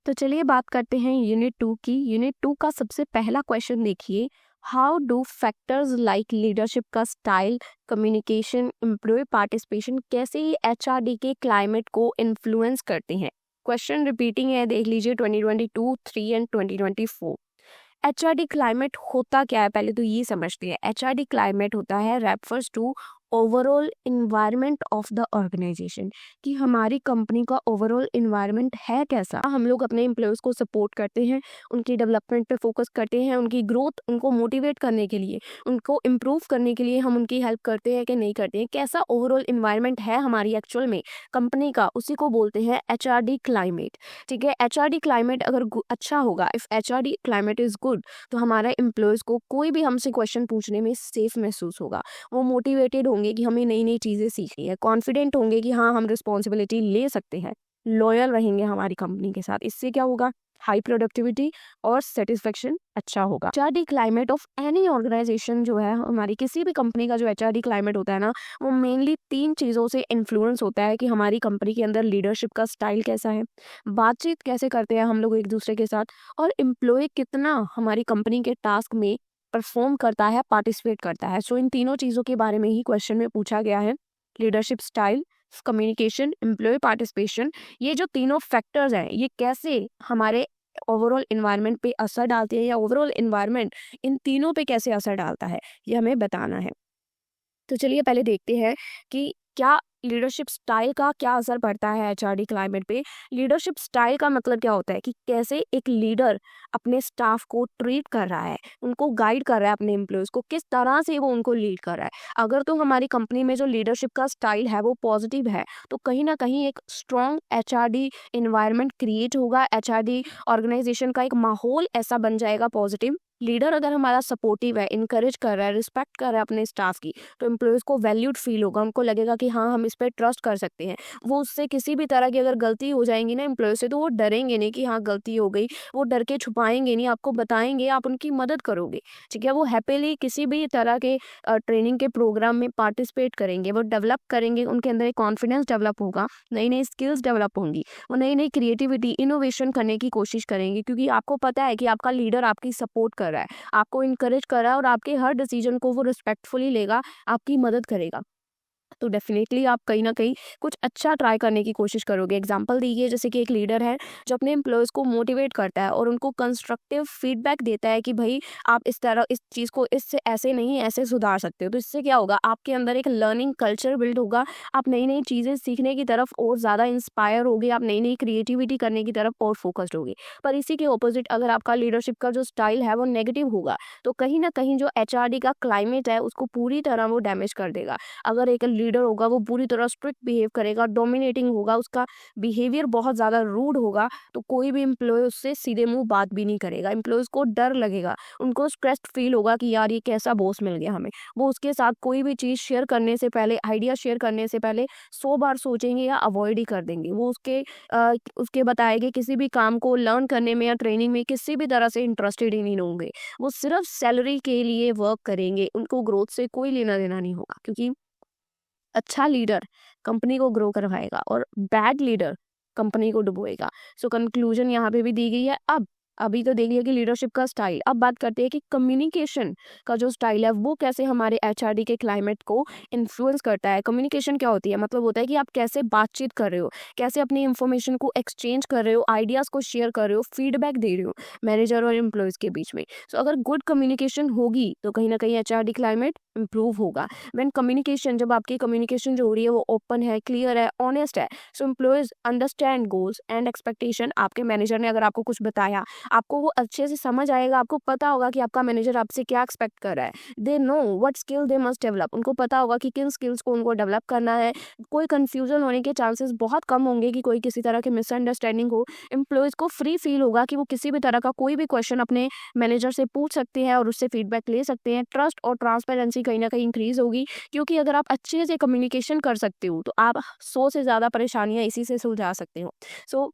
तो चलिए बात करते हैं यूनिट 2 की। यूनिट 2 का सबसे पहला क्वेश्चन देखिए, how do factors like leadership का स्टाइल, कम्युनिकेशन, एम्प्लॉय पार्टिसिपेशन कैसे ये एचआरडी के क्लाइमेट को इन्फ्लुएंस करते हैं। क्वेश्चन रिपीटिंग है, देख लीजिए 2022, 3 एंड 2024। एचआरडी क्लाइमेट होता क्या है, पहले तो ये समझते हैं। एचआरडी क्लाइमेट होता है refers to overall environment of the organisation, कि हमारी कंपनी का ओवरऑल इन्वायरमेंट है कैसा। हम लोग अपने एम्प्लॉयज़ को सपोर्ट करते हैं, उनकी डेवलपमेंट पे फोकस करते हैं, उनकी ग्रोथ, उनको मोटिवेट करने के लिए, उनको इम्प्रूव करने के लिए हम उनकी हेल्प करते हैं कि नहीं करते हैं। कैसा ओवरऑल इन्वायरमेंट है हमारी एक्चुअल में कंपनी का, उसी को बोलते हैं एचआरडी क्लाइमेट। ठीक है, एचआरडी क्लाइमेट अगर अच्छा होगा, if HRD climate is good, तो हमारे एम्प्लॉयज़ को कोई भी हमसे क्वेश्चन पूछने में सेफ महसूस होगा। वो मोटिवेटेड होंगे कि हमें नई नई चीज़ें सीखनी है, कॉन्फिडेंट होंगे कि हाँ हम रिस्पॉन्सिबिलिटी ले सकते हैं, लॉयल रहेंगे हमारी कंपनी के साथ। इससे क्या होगा, हाई प्रोडक्टिविटी और सेटिस्फेक्शन अच्छा होगा। HRD climate of any organisation जो है, हमारी किसी भी कंपनी का जो एचआरडी क्लाइमेट होता है ना, वो मेनली 3 चीज़ों से इन्फ्लुएंस होता है कि हमारी कंपनी के अंदर लीडरशिप का स्टाइल कैसा है, बातचीत कैसे करते हैं हम लोग एक दूसरे के साथ, और एम्प्लॉय कितना हमारी कंपनी के टास्क में परफॉर्म करता है, पार्टिसिपेट करता है। सो इन तीनों चीज़ों के बारे में ही क्वेश्चन में पूछा गया है। Leadership style, communication, employee participation, ये जो तीनों फैक्टर्स हैं, ये कैसे हमारे ओवरऑल इन्वायरमेंट पे असर डालते हैं, या ओवरऑल इन्वायरमेंट इन तीनों पे कैसे असर डालता है, ये हमें बताना है। तो चलिए पहले देखते हैं कि क्या लीडरशिप स्टाइल का क्या असर पड़ता है एचआरडी क्लाइमेट पे। लीडरशिप स्टाइल का मतलब क्या होता है कि कैसे एक लीडर अपने स्टाफ को ट्रीट कर रहा है, उनको गाइड कर रहा है, अपने एम्प्लॉयज़ को किस तरह से वो उनको लीड कर रहा है। अगर तो हमारी कंपनी में जो लीडरशिप का स्टाइल है वो पॉजिटिव है, तो कहीं ना कहीं एक स्ट्रॉन्ग एचआरडी इन्वायरमेंट क्रिएट होगा, एचआरडी ऑर्गेनाइजेशन का एक माहौल ऐसा बन जाएगा पॉजिटिव, लीडर अगर हमारा सपोर्टिव है, इनकरेज कर रहा है, रिस्पेक्ट कर रहा है अपने स्टाफ की, तो एम्प्लॉयज़ को वैल्यूड फील होगा, उनको लगेगा कि हाँ, हम इस पे ट्रस्ट कर सकते हैं। वो उससे किसी भी तरह की अगर गलती हो जाएँगी ना एम्प्लॉय से, तो वो डरेंगे नहीं कि हाँ, गलती हो गई, वो डर के छुपाएँगे नहीं, आपको बताएँगे, आप उनकी मदद करोगे, ठीक है? वो हैपीली किसी भी तरह के ट्रेनिंग के प्रोग्राम में पार्टिसिपेट करेंगे, वो डेवलप करेंगे, उनके अंदर एक कॉन्फिडेंस डेवलप होगा, नई-नई स्किल्स डेवलप होंगी, वो नई-नई क्रिएटिविटी, इनोवेशन करने की कोशिश करेंगे, क्योंकि आपको पता है कि आपका लीडर आपकी सपोर्ट कर रहा है, आपको इनकरेज कर रहा है और आपके हर डिसीजन को वो रिस्पेक्टफुली लेगा, आपकी मदद करेगा। तो डेफिनेटली आप कहीं न कहीं कुछ अच्छा ट्राई करने की कोशिश करोगे। एग्ज़ाम्पल दीजिए, जैसे कि एक लीडर है जो अपने एम्प्लॉइज़ को मोटिवेट करता है और उनको कंस्ट्रक्टिव फीडबैक देता है कि भई आप इस तरह इस चीज़ को इससे ऐसे नहीं ऐसे सुधार सकते हो। तो इससे क्या होगा, आपके अंदर एक लर्निंग कल्चर बिल्ड होगा, आप नई-नई चीज़ें सीखने की तरफ और ज़्यादा इंस्पायर होगे, आप नई-नई क्रिएटिविटी करने की तरफ और फ़ोकस्ड होगे। पर इसी के अपोज़िट अगर आपका लीडरशिप का जो स्टाइल है वो नेगेटिव होगा, तो कहीं न कहीं जो एचआरडी का क्लाइमेट है उसको पूरी तरह वो डैमेज कर देगा। अगर एक लीडर होगा वो पूरी तरह स्ट्रिक्ट बिहेव करेगा, डोमिनेटिंग होगा, उसका बिहेवियर बहुत ज़्यादा रूड होगा, तो कोई भी एम्प्लॉय उससे सीधे मुँह बात भी नहीं करेगा। एम्प्लॉइज़ को डर लगेगा, उनको स्ट्रेस्ड फील होगा कि यार ये कैसा बॉस मिल गया हमें। वो उसके साथ कोई भी चीज़ शेयर करने से पहले, आइडिया शेयर करने से पहले 100 बार सोचेंगे या अवॉइड ही कर देंगे। वो उसके बताए गए किसी भी काम को लर्न करने में या ट्रेनिंग में किसी भी तरह से इंटरेस्टेड ही नहीं होंगे। वो सिर्फ सैलरी के लिए वर्क करेंगे, उनको ग्रोथ से कोई लेना-देना नहीं होगा, क्योंकि अच्छा लीडर कंपनी को ग्रो करवाएगा और बैड लीडर कंपनी को डुबोएगा। सो कंक्लूजन यहाँ पे भी दी गई है। अब अभी तो देख लिया कि लीडरशिप का स्टाइल, अब बात करते हैं कि कम्युनिकेशन का जो स्टाइल है वो कैसे हमारे एचआरडी के क्लाइमेट को इन्फ्लुएंस करता है। कम्युनिकेशन क्या होती है, मतलब होता है कि आप कैसे बातचीत कर रहे हो, कैसे अपनी इंफॉर्मेशन को एक्सचेंज कर रहे हो, आइडियाज़ को शेयर कर रहे हो, फीडबैक दे रहे हो मैनेजर और एम्प्लॉयज़ के बीच में। सो अगर गुड कम्युनिकेशन होगी तो कहीं ना कहीं एचआरडी क्लाइमेट इंप्रूव होगा। व्हेन कम्युनिकेशन, जब आपकी कम्युनिकेशन जो हो रही है वो ओपन है, क्लियर है, ऑनेस्ट है, so employees understand goals and expectation. आपके मैनेजर ने अगर आपको कुछ बताया, आपको वो अच्छे से समझ आएगा, आपको पता होगा कि आपका मैनेजर आपसे क्या एक्सपेक्ट कर रहा है। They know what skill they must develop, उनको पता होगा कि किन स्किल्स को उनको डेवलप करना है। कोई कंफ्यूजन होने के चांसेस बहुत कम होंगे कि कोई किसी तरह की मिसअंडरस्टैंडिंग हो। एम्प्लॉयज को फ्री फील होगा कि वो किसी भी तरह का कोई भी क्वेश्चन अपने मैनेजर से पूछ सकते हैं और उससे फीडबैक ले सकते हैं। ट्रस्ट और ट्रांसपेरेंसी कहीं ना कहीं इंक्रीज होगी, क्योंकि अगर आप अच्छे से कम्युनिकेशन कर सकते हो तो आप 100 से ज़्यादा परेशानियां इसी से सुलझा सकते हो। सो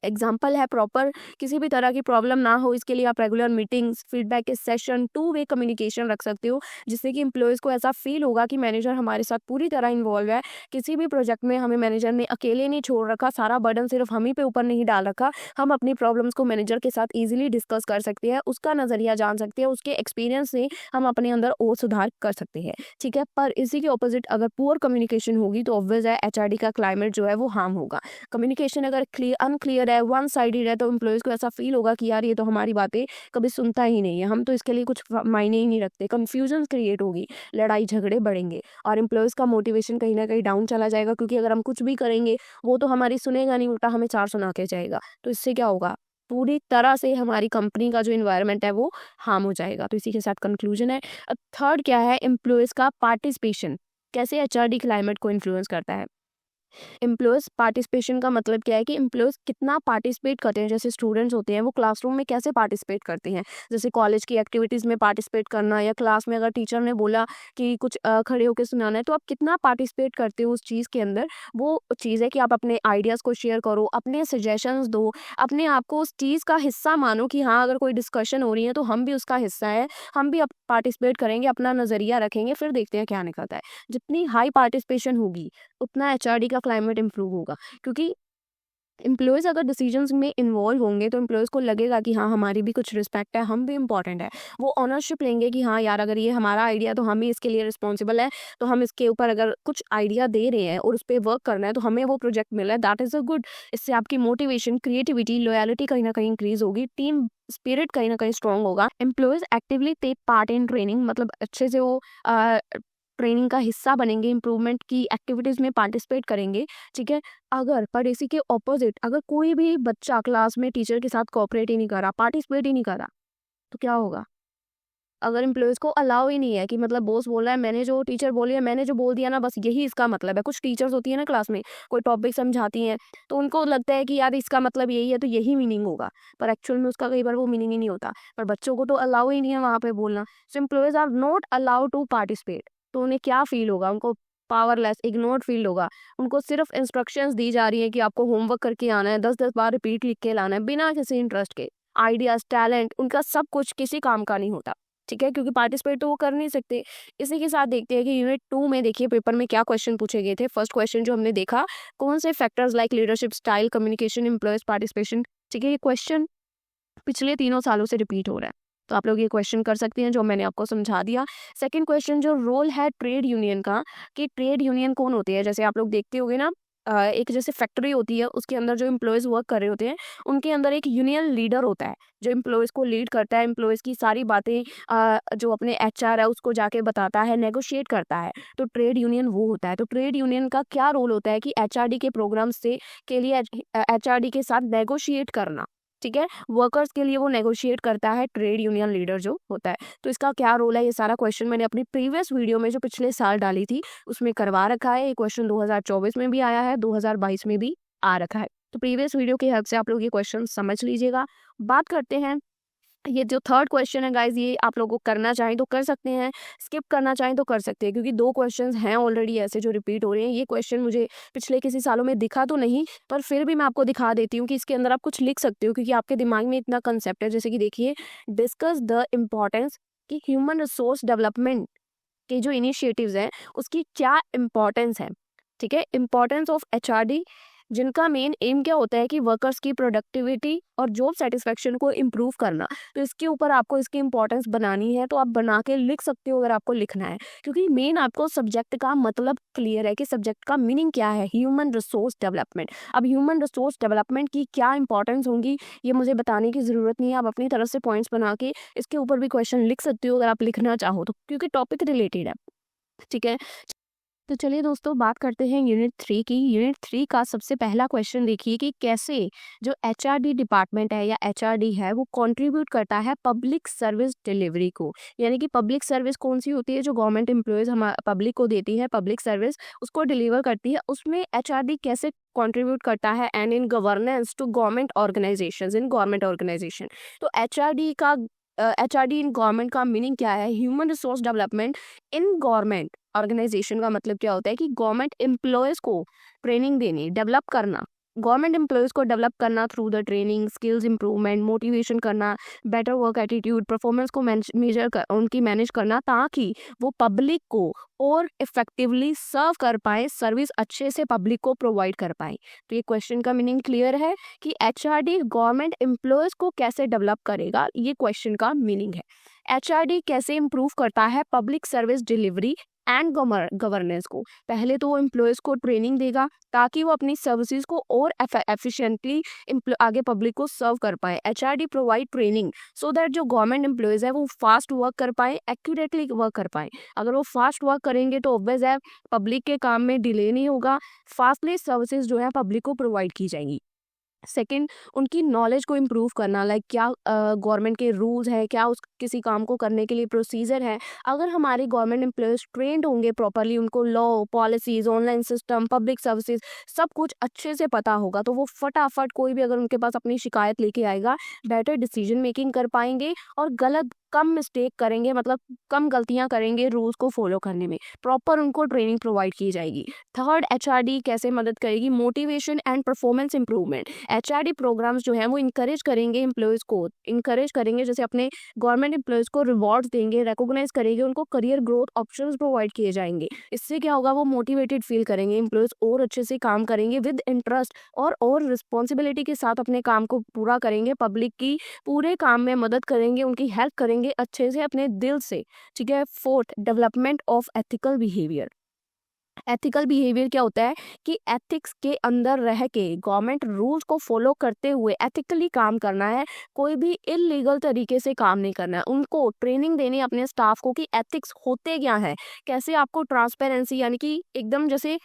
एग्जाम्पल है प्रॉपर, किसी भी तरह की प्रॉब्लम ना हो इसके लिए आप रेगुलर मीटिंग्स, फीडबैक के सेशन, टू वे कम्युनिकेशन रख सकते हो, जिससे कि एम्प्लॉयज़ को ऐसा फील होगा कि मैनेजर हमारे साथ पूरी तरह इन्वॉल्व है। किसी भी प्रोजेक्ट में हमें मैनेजर ने अकेले नहीं छोड़ रखा, सारा बर्डन सिर्फ हम ही पे ऊपर नहीं डाल रखा। हम अपनी प्रॉब्लम्स को मैनेजर के साथ ईजिली डिस्कस कर सकते हैं, उसका नज़रिया जान सकते हैं, उसके एक्सपीरियंस से हम अपने अंदर और सुधार कर सकते हैं, ठीक है। पर इसी के ऑपोजिट अगर पुअर कम्युनिकेशन होगी तो ऑब्वियस है एचआरडी का क्लाइमेट जो है वो हार्म होगा। कम्युनिकेशन अगर अनक्लियर है, वन साइडेड है, तो एम्प्लॉयज़ को ऐसा फील होगा कि यार ये तो हमारी बातें कभी सुनता ही नहीं है, हम तो इसके लिए कुछ मायने ही नहीं रखते। कन्फ्यूजन क्रिएट होगी, लड़ाई झगड़े बढ़ेंगे और एम्प्लॉयज़ का मोटिवेशन कहीं ना कहीं डाउन चला जाएगा, क्योंकि अगर हम कुछ भी करेंगे वो तो हमारी सुनेगा नहीं, उल्टा हमें चार सुना के जाएगा। तो इससे क्या होगा, पूरी तरह से हमारी कंपनी का जो इन्वायरमेंट है वो हार्म हो जाएगा। तो इसी के साथ कंक्लूजन है। थर्ड क्या है, एम्प्लॉयज़ का पार्टिसिपेशन कैसे एचआरडी क्लाइमेट को इन्फ्लुएंस करता है। एम्प्लॉयज़ पार्टिसिपेशन का मतलब क्या है कि एम्प्लॉयज़ कितना पार्टिसिपेट करते हैं। जैसे स्टूडेंट्स होते हैं वो क्लासरूम में कैसे पार्टिसिपेट करते हैं, जैसे कॉलेज की एक्टिविटीज़ में पार्टिसिपेट करना, या क्लास में अगर टीचर ने बोला कि कुछ खड़े होकर सुनाना है, तो आप कितना पार्टिसिपेट करते हो उस चीज़ के अंदर। वो चीज़ है कि आप अपने आइडियाज़ को शेयर करो, अपने सजेशंस दो, अपने आप को उस चीज़ का हिस्सा मानो कि हाँ, अगर कोई डिस्कशन हो रही है तो हम भी उसका हिस्सा है, हम भी अब पार्टिसिपेट करेंगे, अपना नज़रिया रखेंगे, फिर देखते हैं क्या निकलता है। जितनी हाई पार्टिसिपेशन होगी उतना एचआरडी का क्लाइमेट इंप्रूव होगा, क्योंकि एम्प्लॉयज़ अगर डिसीजंस में इन्वॉल्व होंगे तो एम्प्लॉयज़ को लगेगा कि हाँ, हमारी भी कुछ रिस्पेक्ट है, हम भी इम्पॉर्टेंट है। वो ओनरशिप लेंगे कि हाँ यार, अगर ये हमारा आइडिया तो हम ही इसके लिए रिस्पॉन्सिबल है, तो हम इसके ऊपर अगर कुछ आइडिया दे रहे हैं और उस पर वर्क करना है तो हमें वो प्रोजेक्ट मिला है, दैट इज़ अ गुड। इससे आपकी मोटिवेशन, क्रिएटिविटी, लॉयलिटी कहीं ना कहीं इंक्रीज होगी, टीम स्पिरिट कहीं ना कहीं स्ट्रांग होगा। Employees actively take part in training, मतलब अच्छे से वो ट्रेनिंग का हिस्सा बनेंगे, इम्प्रूवमेंट की एक्टिविटीज़ में पार्टिसिपेट करेंगे, ठीक है। अगर पर इसी के ऑपोजिट अगर कोई भी बच्चा क्लास में टीचर के साथ कोऑपरेट ही नहीं कर रहा, पार्टिसिपेट ही नहीं कर रहा, तो क्या होगा? अगर एम्प्लॉयज़ को अलाउ ही नहीं है कि मतलब बॉस बोल रहा है, मैंने जो टीचर बोली है, मैंने जो बोल दिया ना, बस यही इसका मतलब है। कुछ टीचर्स होती है ना क्लास में, कोई टॉपिक समझाती हैं, तो उनको लगता है कि यार इसका मतलब यही है, तो यही मीनिंग होगा, पर एक्चुअल में उसका कई बार वो मीनिंग ही नहीं होता। पर बच्चों को तो अलाउ ही नहीं है वहाँ पे बोलना। So employees are not allowed to participate. तो उन्हें क्या फील होगा? उनको पावरलेस, इग्नोर्ड फील होगा। उनको सिर्फ इंस्ट्रक्शंस दी जा रही है कि आपको होमवर्क करके आना है, 10-10 बार रिपीट लिख के लाना है, बिना किसी इंटरेस्ट के। आइडियाज़, टैलेंट, उनका सब कुछ किसी काम का नहीं होता, ठीक है? क्योंकि पार्टिसिपेट तो वो कर नहीं सकते। इसी के साथ देखते हैं कि यूनिट 2 में देखिए पेपर में क्या क्वेश्चन पूछे गए थे। फर्स्ट क्वेश्चन जो हमने देखा, कौन से factors like leadership style, communication, employees participation, ठीक है? ये क्वेश्चन पिछले तीनों सालों से रिपीट हो रहा है। तो आप लोग ये क्वेश्चन कर सकते हैं जो मैंने आपको समझा दिया। सेकंड क्वेश्चन जो रोल है ट्रेड यूनियन का, कि ट्रेड यूनियन कौन होती है? जैसे आप लोग देखते होंगे ना, एक जैसे फैक्ट्री होती है, उसके अंदर जो एम्प्लॉयज़ वर्क कर रहे होते हैं, उनके अंदर एक यूनियन लीडर होता है, जो एम्प्लॉयज़ को लीड करता है, एम्प्लॉयज़ की सारी बातें जो अपने एचआर है उसको जाके बताता है, नेगोशिएट करता है। तो ट्रेड यूनियन वो होता है। तो ट्रेड यूनियन का क्या रोल होता है कि एचआरडी के प्रोग्राम से के लिए एचआरडी के साथ नेगोशिएट करना, ठीक है? वर्कर्स के लिए वो नेगोशिएट करता है, ट्रेड यूनियन लीडर जो होता है। तो इसका क्या रोल है, ये सारा क्वेश्चन मैंने अपनी प्रीवियस वीडियो में जो पिछले साल डाली थी उसमें करवा रखा है। ये क्वेश्चन 2024 में भी आया है, 2022 में भी आ रखा है। तो प्रीवियस वीडियो की हेल्प से आप लोग ये क्वेश्चन समझ लीजिएगा। बात करते हैं, ये जो थर्ड क्वेश्चन है गाइज, ये आप लोगों को करना चाहें तो कर सकते हैं, स्किप करना चाहें तो कर सकते हैं, क्योंकि 2 क्वेश्चंस हैं ऑलरेडी ऐसे जो रिपीट हो रहे हैं। ये क्वेश्चन मुझे पिछले किसी सालों में दिखा तो नहीं, पर फिर भी मैं आपको दिखा देती हूँ कि इसके अंदर आप कुछ लिख सकते हो, क्योंकि आपके दिमाग में इतना कंसेप्ट है। जैसे कि देखिए, डिस्कस द इम्पोर्टेंस कि ह्यूमन रिसोर्स डेवलपमेंट के जो इनिशिएटिव्स हैं उसकी क्या इम्पोर्टेंस है, ठीक है? इम्पोर्टेंस ऑफ एचआरडी, जिनका मेन एम क्या होता है कि वर्कर्स की प्रोडक्टिविटी और जॉब सेटिस्फेक्शन को इम्प्रूव करना। तो इसके ऊपर आपको इसकी इंपॉर्टेंस बनानी है, तो आप बना के लिख सकते हो अगर आपको लिखना है, क्योंकि मेन आपको सब्जेक्ट का मतलब क्लियर है कि सब्जेक्ट का मीनिंग क्या है, ह्यूमन रिसोर्स डेवलपमेंट। अब ह्यूमन रिसोर्स डेवलपमेंट की क्या इंपॉर्टेंस होंगी ये मुझे बताने की ज़रूरत नहीं है, आप अपनी तरफ से पॉइंट्स बना के इसके ऊपर भी क्वेश्चन लिख सकते हो अगर आप लिखना चाहो तो, क्योंकि टॉपिक रिलेटेड है, ठीक है? तो चलिए दोस्तों, बात करते हैं यूनिट 3 की। यूनिट 3 का सबसे पहला क्वेश्चन देखिए कि कैसे जो एचआरडी डिपार्टमेंट है या एचआरडी है वो कंट्रीब्यूट करता है पब्लिक सर्विस डिलीवरी को। यानी कि पब्लिक सर्विस कौन सी होती है, जो गवर्नमेंट एम्प्लॉयज़ हम पब्लिक को देती है, पब्लिक सर्विस उसको डिलीवर करती है, उसमें एचआरडी कैसे कंट्रीब्यूट करता है, and in governance to government organisations, in government organisation. तो एचआरडी इन गवर्नमेंट का मीनिंग क्या है? Human resource development in government organisation का मतलब क्या होता है कि गवर्नमेंट एम्प्लॉयज़ को ट्रेनिंग देनी, डेवलप करना, गवर्नमेंट एम्प्लॉयज़ को डेवलप करना through the training, skills improvement, motivation करना, बेटर वर्क एटीट्यूड, परफॉर्मेंस को मेजर कर उनकी मैनेज करना, ताकि वो पब्लिक को और इफेक्टिवली सर्व कर पाए, सर्विस अच्छे से पब्लिक को प्रोवाइड कर पाए। तो ये क्वेश्चन का मीनिंग क्लियर है कि एचआरडी गवर्नमेंट एम्प्लॉयज़ को कैसे डेवलप करेगा, ये क्वेश्चन का मीनिंग है। एचआरडी कैसे इंप्रूव करता है public service delivery and governance को? पहले तो वो एम्प्लॉयज़ को ट्रेनिंग देगा ताकि वो अपनी सर्विसेज को और एफिशिएंटली आगे पब्लिक को सर्व कर पाए। HRD provide training so that जो गवर्नमेंट एम्प्लॉयज़ है वो फास्ट वर्क कर पाए, एक्यूरेटली वर्क कर पाए। अगर वो फास्ट वर्क करेंगे तो ऑब्वियस है पब्लिक के काम में डिले नहीं होगा, फास्टली सर्विसेज जो है पब्लिक को प्रोवाइड की जाएंगी। सेकंड, उनकी नॉलेज को इम्प्रूव करना, लाइक क्या गवर्नमेंट के रूल्स हैं, क्या उस किसी काम को करने के लिए प्रोसीजर है। अगर हमारे गवर्नमेंट एम्प्लॉयज़ ट्रेंड होंगे प्रॉपरली, उनको law, policies, online system, public services सब कुछ अच्छे से पता होगा, तो वो फटाफट कोई भी अगर उनके पास अपनी शिकायत लेके आएगा, बेटर डिसीजन मेकिंग कर पाएंगे और गलत कम मिस्टेक करेंगे, मतलब कम गलतियां करेंगे रूल्स को फॉलो करने में। प्रॉपर उनको ट्रेनिंग प्रोवाइड की जाएगी। थर्ड, एचआरडी कैसे मदद करेगी? Motivation and performance improvement. HRD programmes जो हैं वो इंकरेज करेंगे एम्प्लॉयज़ को, इंकरेज करेंगे, जैसे अपने गवर्नमेंट एम्प्लॉयज़ को रिवॉर्ड्स देंगे, रिकॉग्नाइज करेंगे, उनको करियर ग्रोथ ऑप्शंस प्रोवाइड किए जाएंगे। इससे क्या होगा, वो मोटिवेटेड फील करेंगे, एम्प्लॉयज़ और अच्छे से काम करेंगे विद इंटरेस्ट और रिस्पॉन्सिबिलिटी के साथ अपने काम को पूरा करेंगे, पब्लिक की पूरे काम में मदद करेंगे, उनकी हेल्प करेंगे अच्छे से अपने दिल से, ठीक है? Fourth, development of ethical behaviour. Ethical behaviour क्या होता है कि एथिक्स के अंदर रह के गवर्नमेंट रूल्स को फॉलो करते हुए एथिकली काम करना है, कोई भी इलीगल तरीके से काम नहीं करना है। उनको ट्रेनिंग देनी है अपने स्टाफ को कि एथिक्स होते क्या है, कैसे आपको ट्रांसपेरेंसी, यानी कि एकदम जैसे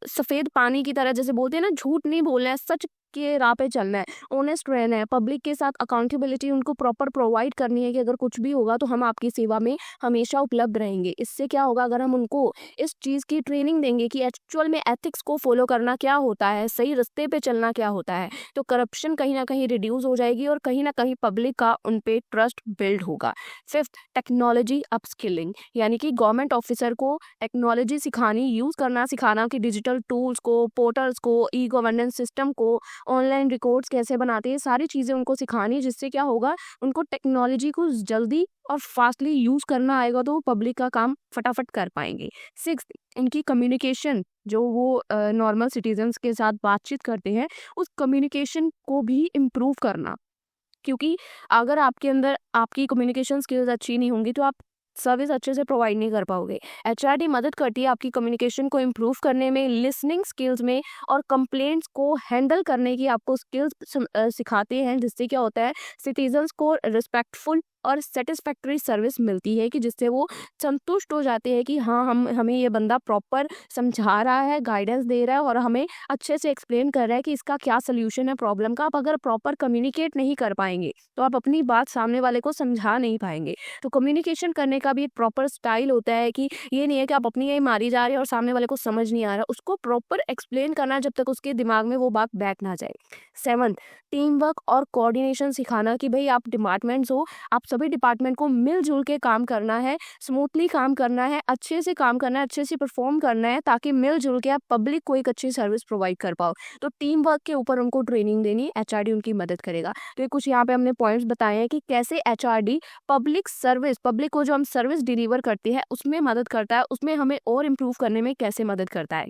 सफ़ेद पानी की तरह, जैसे बोलते हैं ना, झूठ नहीं बोलना है, सच के राह पे चलना है, ऑनेस्ट रहना है, पब्लिक के साथ अकाउंटेबिलिटी उनको प्रॉपर प्रोवाइड करनी है कि अगर कुछ भी होगा तो हम आपकी सेवा में हमेशा उपलब्ध रहेंगे। इससे क्या होगा, अगर हम उनको इस चीज़ की ट्रेनिंग देंगे कि एक्चुअल में एथिक्स को फॉलो करना क्या होता है, सही रास्ते पे चलना क्या होता है, तो करप्शन कहीं ना कहीं रिड्यूस हो जाएगी और कहीं ना कहीं पब्लिक का उन पे ट्रस्ट बिल्ड होगा। फिफ्थ, टेक्नोलॉजी अपस्किलिंग, यानी कि गवर्नमेंट ऑफिसर को टेक्नोलॉजी सिखानी, यूज़ करना सिखाना कि डिजिटल टूल्स को, पोर्टल्स को, ई गवर्नेंस सिस्टम को, ऑनलाइन रिकॉर्ड्स कैसे बनाते हैं, सारी चीज़ें उनको सिखानी, जिससे क्या होगा, उनको टेक्नोलॉजी को जल्दी और फास्टली यूज़ करना आएगा तो वो पब्लिक का काम फटाफट कर पाएंगे। सिक्स, इनकी कम्युनिकेशन, जो वो नॉर्मल सिटीजन्स के साथ बातचीत करते हैं, उस कम्युनिकेशन को भी इम्प्रूव करना, क्योंकि अगर आपके अंदर आपकी कम्युनिकेशन स्किल्स अच्छी नहीं होंगी तो आप सर्विस अच्छे से प्रोवाइड नहीं कर पाओगे। एचआरडी मदद करती है आपकी कम्युनिकेशन को इम्प्रूव करने में, लिसनिंग स्किल्स में, और कंप्लेंट्स को हैंडल करने की आपको स्किल्स सिखाते हैं, जिससे क्या होता है, सिटीजन्स को रिस्पेक्टफुल और सेटिस्फैक्टरी सर्विस मिलती है कि जिससे वो संतुष्ट हो जाते हैं कि हाँ, हमें ये बंदा प्रॉपर समझा रहा है, गाइडेंस दे रहा है और हमें अच्छे से एक्सप्लेन कर रहा है कि इसका क्या सोल्यूशन है प्रॉब्लम का। आप अगर प्रॉपर कम्युनिकेट नहीं कर पाएंगे तो आप अपनी बात सामने वाले को समझा नहीं पाएंगे। तो कम्युनिकेशन करने का भी एक प्रॉपर स्टाइल होता है कि ये नहीं है कि आप अपनी यही मारी जा रहे हैं और सामने वाले को समझ नहीं आ रहा, उसको प्रॉपर एक्सप्लेन करना जब तक उसके दिमाग में वो बात बैठ ना जाए। सेवंथ, टीम वर्क और कोऑर्डिनेशन सिखाना कि भाई आप डिपार्टमेंट्स हो, आप सभी डिपार्टमेंट को मिलजुल के काम करना है, स्मूथली काम करना है, अच्छे से काम करना है, अच्छे से परफॉर्म करना है, ताकि मिलजुल के आप पब्लिक को एक अच्छी सर्विस प्रोवाइड कर पाओ। तो टीम वर्क के ऊपर उनको ट्रेनिंग देनी, एचआरडी उनकी मदद करेगा। तो ये कुछ यहाँ पे हमने पॉइंट्स बताए हैं कि कैसे एचआरडी पब्लिक सर्विस, पब्लिक को जो हम सर्विस डिलीवर करते हैं उसमें मदद करता है, उसमें हमें और इम्प्रूव करने में कैसे मदद करता है।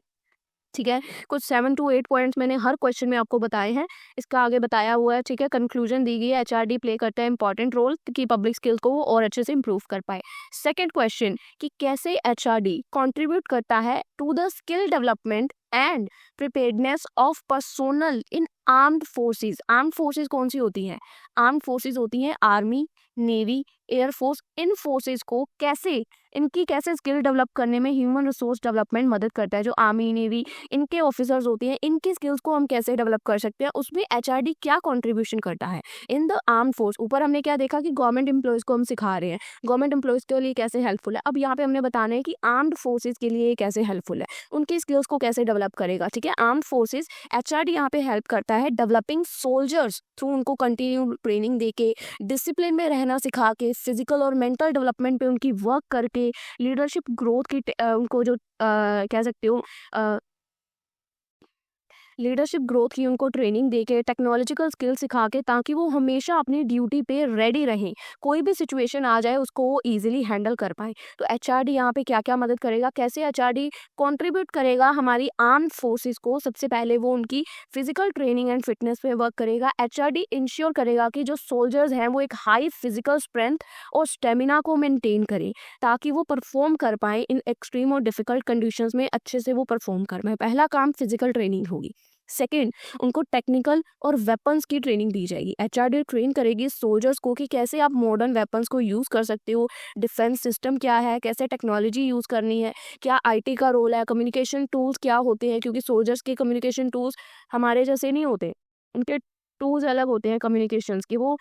ठीक है, कुछ 7 to 8 पॉइंट्स मैंने हर क्वेश्चन में आपको बताए हैं, इसका आगे बताया हुआ है। ठीक है, कंक्लूजन दी गई है, एचआरडी प्ले करता है इंपॉर्टेंट रोल कि पब्लिक स्किल्स को वो और अच्छे से इंप्रूव कर पाए। सेकंड क्वेश्चन कि कैसे एचआरडी कंट्रीब्यूट करता है to the skill development and preparedness of personnel in armed forces. Armed forces कौन सी होती हैं? आर्म्ड फोर्सेस होती हैं आर्मी, नेवी, एयरफोर्स। इन फोर्सेस को कैसे, इनकी कैसे स्किल डेवलप करने में ह्यूमन रिसोर्स डेवलपमेंट मदद करता है। जो आर्मी, नेवी, इनके ऑफिसर्स होते हैं, इनकी स्किल्स को हम कैसे डेवलप कर सकते हैं, उसमें एचआरडी क्या कंट्रीब्यूशन करता है इन द आर्म फोर्स। ऊपर हमने क्या देखा कि गवर्नमेंट एम्प्लॉयज को हम सिखा रहे हैं, गवर्नमेंट एम्प्लॉयज के लिए कैसे हेल्पफुल है। अब यहाँ पे हमने बताना है कि आर्म्ड फोर्सेज के लिए कैसे हेल्पफुल है, उनकी स्किल्स को कैसे डेवलप करेगा। ठीक है, आर्म्ड फोर्सेज एचआरडी यहाँ पे हेल्प करता है डेवलपिंग सोल्जर्स थ्रू उनको कंटिन्यू ट्रेनिंग देके, डिसिप्लिन में रहना सिखा के, फिजिकल और मेंटल डेवलपमेंट पे उनकी वर्क करके, लीडरशिप ग्रोथ की उनको जो कह सकते हो लीडरशिप ग्रोथ की उनको ट्रेनिंग देके, टेक्नोलॉजिकल स्किल सिखा के, ताकि वो हमेशा अपनी ड्यूटी पे रेडी रहें, कोई भी सिचुएशन आ जाए उसको वो ईजिली हैंडल कर पाए। तो एचआरडी यहाँ पे क्या क्या मदद करेगा, कैसे एचआरडी कंट्रीब्यूट करेगा हमारी आर्म फोर्सेस को। सबसे पहले वो उनकी फिजिकल ट्रेनिंग एंड फिटनेस पे वर्क करेगा। एचआरडी इंश्योर करेगा कि जो सोल्जर्स हैं वो एक हाई फिजिकल स्ट्रेंथ और स्टेमिना को मेंटेन करें, ताकि वो परफॉर्म कर पाए इन एक्सट्रीम और डिफिकल्ट कंडीशंस में, अच्छे से वो परफॉर्म कर पाए। पहला काम फिजिकल ट्रेनिंग होगी। सेकेंड, उनको टेक्निकल और वेपन्स की ट्रेनिंग दी जाएगी। एचआरडी ट्रेन करेगी सोल्जर्स को कि कैसे आप मॉडर्न वेपन्स को यूज़ कर सकते हो, डिफेंस सिस्टम क्या है, कैसे टेक्नोलॉजी यूज़ करनी है, क्या आईटी का रोल है, कम्युनिकेशन टूल्स क्या होते हैं, क्योंकि सोल्जर्स के कम्युनिकेशन टूल्स हमारे जैसे नहीं होते, उनके टूल्स अलग होते हैं कम्युनिकेशंस के। वो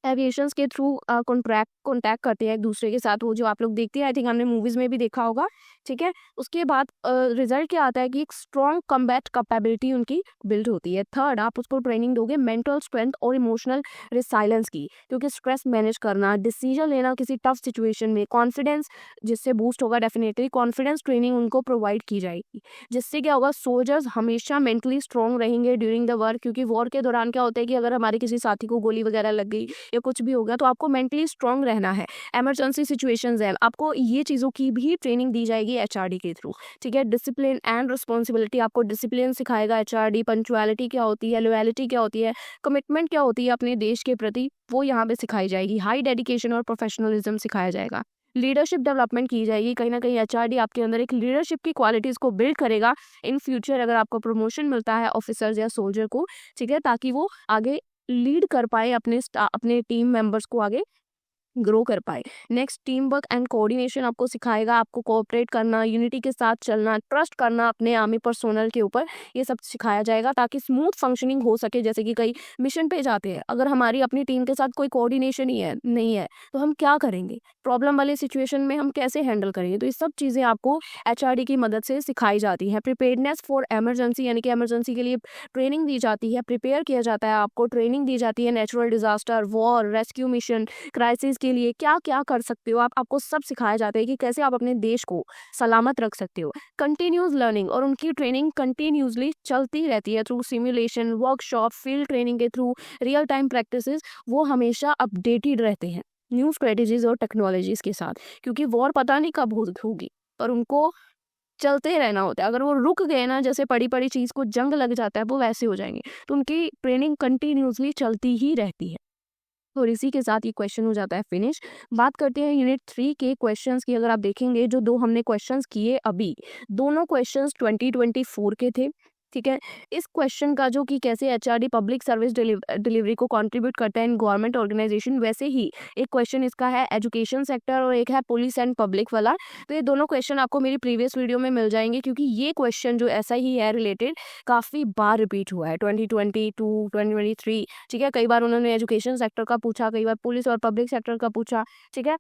एविएशंस के थ्रू कॉन्टैक्ट करते हैं एक दूसरे के साथ, वो जो आप लोग देखते हैं, आई थिंक हमने मूवीज में भी देखा होगा। ठीक है, उसके बाद रिजल्ट क्या आता है कि एक स्ट्रॉन्ग कम्बैट कैपेबिलिटी उनकी बिल्ड होती है। थर्ड, आप उसको ट्रेनिंग दोगे मेंटल स्ट्रेंथ और इमोशनल रिसाइलेंस की, क्योंकि स्ट्रेस मैनेज करना, डिसीजन लेना किसी टफ सिचुएशन में, कॉन्फिडेंस जिससे बूस्ट होगा, डेफिनेटली कॉन्फिडेंस ट्रेनिंग उनको प्रोवाइड की जाएगी, जिससे क्या होगा, सोल्जर्स हमेशा मेंटली स्ट्रॉन्ग रहेंगे ड्यूरिंग द वॉर। क्योंकि वॉर के दौरान क्या होता है कि अगर हमारे किसी साथी को गोली वगैरह लग गई या कुछ भी हो गया तो आपको मेंटली स्ट्रांग रहना है। इमरजेंसी सिचुएशंस है, आपको ये चीज़ों की भी ट्रेनिंग दी जाएगी एचआरडी के थ्रू। ठीक है, डिसिप्लिन एंड रिस्पॉन्सिबिलिटी, आपको डिसिप्लिन सिखाएगा एचआरडी। पंक्चुअलिटी क्या होती है, लॉयल्टी क्या होती है, कमिटमेंट क्या होती है अपने देश के प्रति, वो यहाँ पे सिखाई जाएगी। हाई डेडिकेशन और प्रोफेशनलिज्म सिखाया जाएगा। लीडरशिप डेवलपमेंट की जाएगी, कहीं ना कहीं एचआरडी आपके अंदर एक लीडरशिप की क्वालिटीज़ को बिल्ड करेगा इन फ्यूचर, अगर आपको प्रमोशन मिलता है ऑफिसर्स या सोल्जर को। ठीक है, ताकि वो आगे लीड कर पाए अपने टीम मेंबर्स को आगे ग्रो कर पाए। Next, team work and coordination आपको सिखाएगा, आपको कोऑपरेट करना, यूनिटी के साथ चलना, ट्रस्ट करना अपने आर्मी पर्सोनल के ऊपर, ये सब सिखाया जाएगा ताकि स्मूथ फंक्शनिंग हो सके। जैसे कि कई मिशन पे जाते हैं, अगर हमारी अपनी टीम के साथ कोई कोऑर्डिनेशन ही है नहीं है तो हम क्या करेंगे, प्रॉब्लम वाले सिचुएशन में हम कैसे हैंडल करेंगे। तो ये सब चीज़ें आपको एचआरडी की मदद से सिखाई जाती हैं। प्रिपेयर्डनेस फॉर इमरजेंसी, यानी कि इमरजेंसी के लिए ट्रेनिंग दी जाती है, प्रिपेयर किया जाता है, आपको ट्रेनिंग दी जाती है। Natural disaster, war, rescue mission, crisis के लिए क्या क्या कर सकते हो आपको सब सिखाया जाता है कि कैसे आप अपने देश को सलामत रख सकते हो। कंटिन्यूस लर्निंग, और उनकी ट्रेनिंग कंटिन्यूसली चलती रहती है through simulation, workshop, field training के थ्रू, रियल टाइम प्रैक्टिसेस, वो हमेशा अपडेटेड रहते हैं न्यू स्ट्रेटेजीज और टेक्नोलॉजीज के साथ, क्योंकि वॉर पता नहीं कब होगी पर उनको चलते रहना होता है। अगर वो रुक गए ना, जैसे पड़ी पड़ी चीज़ को जंग लग जाता है, वो वैसे हो जाएंगे। तो उनकी ट्रेनिंग कंटिन्यूसली चलती ही रहती है। और इसी के साथ ये क्वेश्चन हो जाता है फिनिश। बात करते हैं यूनिट 3 के क्वेश्चंस की। अगर आप देखेंगे जो दो हमने क्वेश्चंस किए अभी, दोनों क्वेश्चंस 2024 के थे, ठीक है। इस क्वेश्चन का जो कि कैसे एचआरडी पब्लिक सर्विस डिलीवरी को कंट्रीब्यूट करता है इन गवर्नमेंट ऑर्गेनाइजेशन, वैसे ही एक क्वेश्चन इसका है एजुकेशन सेक्टर और एक है पुलिस एंड पब्लिक वाला। तो ये दोनों क्वेश्चन आपको मेरी प्रीवियस वीडियो में मिल जाएंगे, क्योंकि ये क्वेश्चन जो ऐसा ही है रिलेटेड काफ़ी बार रिपीट हुआ है 2022 2023, ठीक है। कई बार उन्होंने एजुकेशन सेक्टर का पूछा, कई बार पुलिस और पब्लिक सेक्टर का पूछा, ठीक है।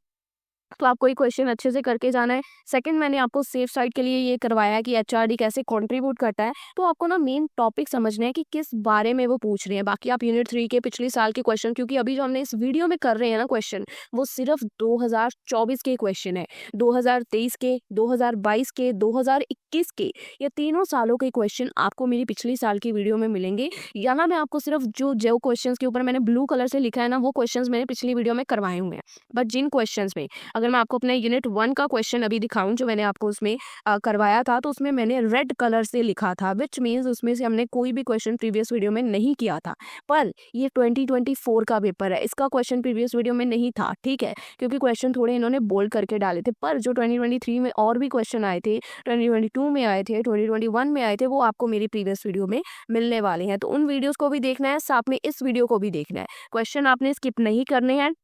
तो आपको ये क्वेश्चन अच्छे से करके जाना है। सेकंड, मैंने आपको सेफ साइड के लिए ये करवाया है कि एचआरडी कैसे कंट्रीब्यूट करता है। तो आपको ना मेन टॉपिक समझना है कि किस बारे में वो पूछ रहे हैं। बाकी आप यूनिट 3 के पिछले साल के क्वेश्चन, क्योंकि अभी जो हमने इस वीडियो में कर रहे हैं ना क्वेश्चन, वो सिर्फ 2024 के क्वेश्चन है। 2023 के, 2022 के, 2021 के, ये तीनों सालों के क्वेश्चन आपको मेरी पिछली साल की वीडियो में मिलेंगे। यहाँ मैं आपको सिर्फ जो जो क्वेश्चन के ऊपर मैंने ब्लू कलर से लिखा है ना, वो क्वेश्चन मैंने पिछली वीडियो में करवाए हुए हैं। बट जिन क्वेश्चन में, अगर मैं आपको अपने यूनिट 1 का क्वेश्चन अभी दिखाऊं जो मैंने आपको उसमें करवाया था, तो उसमें मैंने रेड कलर से लिखा था, विच मीन्स उसमें से हमने कोई भी क्वेश्चन प्रीवियस वीडियो में नहीं किया था। पर ये 2024 का पेपर है, इसका क्वेश्चन प्रीवियस वीडियो में नहीं था, ठीक है, क्योंकि क्वेश्चन थोड़े इन्होंने बोल्ड करके डाले थे। पर जो 2023 में और भी क्वेश्चन आए थे, 2022 में आए थे, 2021 में आए थे, वो आपको मेरी प्रीवियस वीडियो में मिलने वाले हैं। तो उन वीडियोस को भी देखना है, साथ में इस वीडियो को भी देखना है। क्वेश्चन आपने स्किप नहीं करने हैं,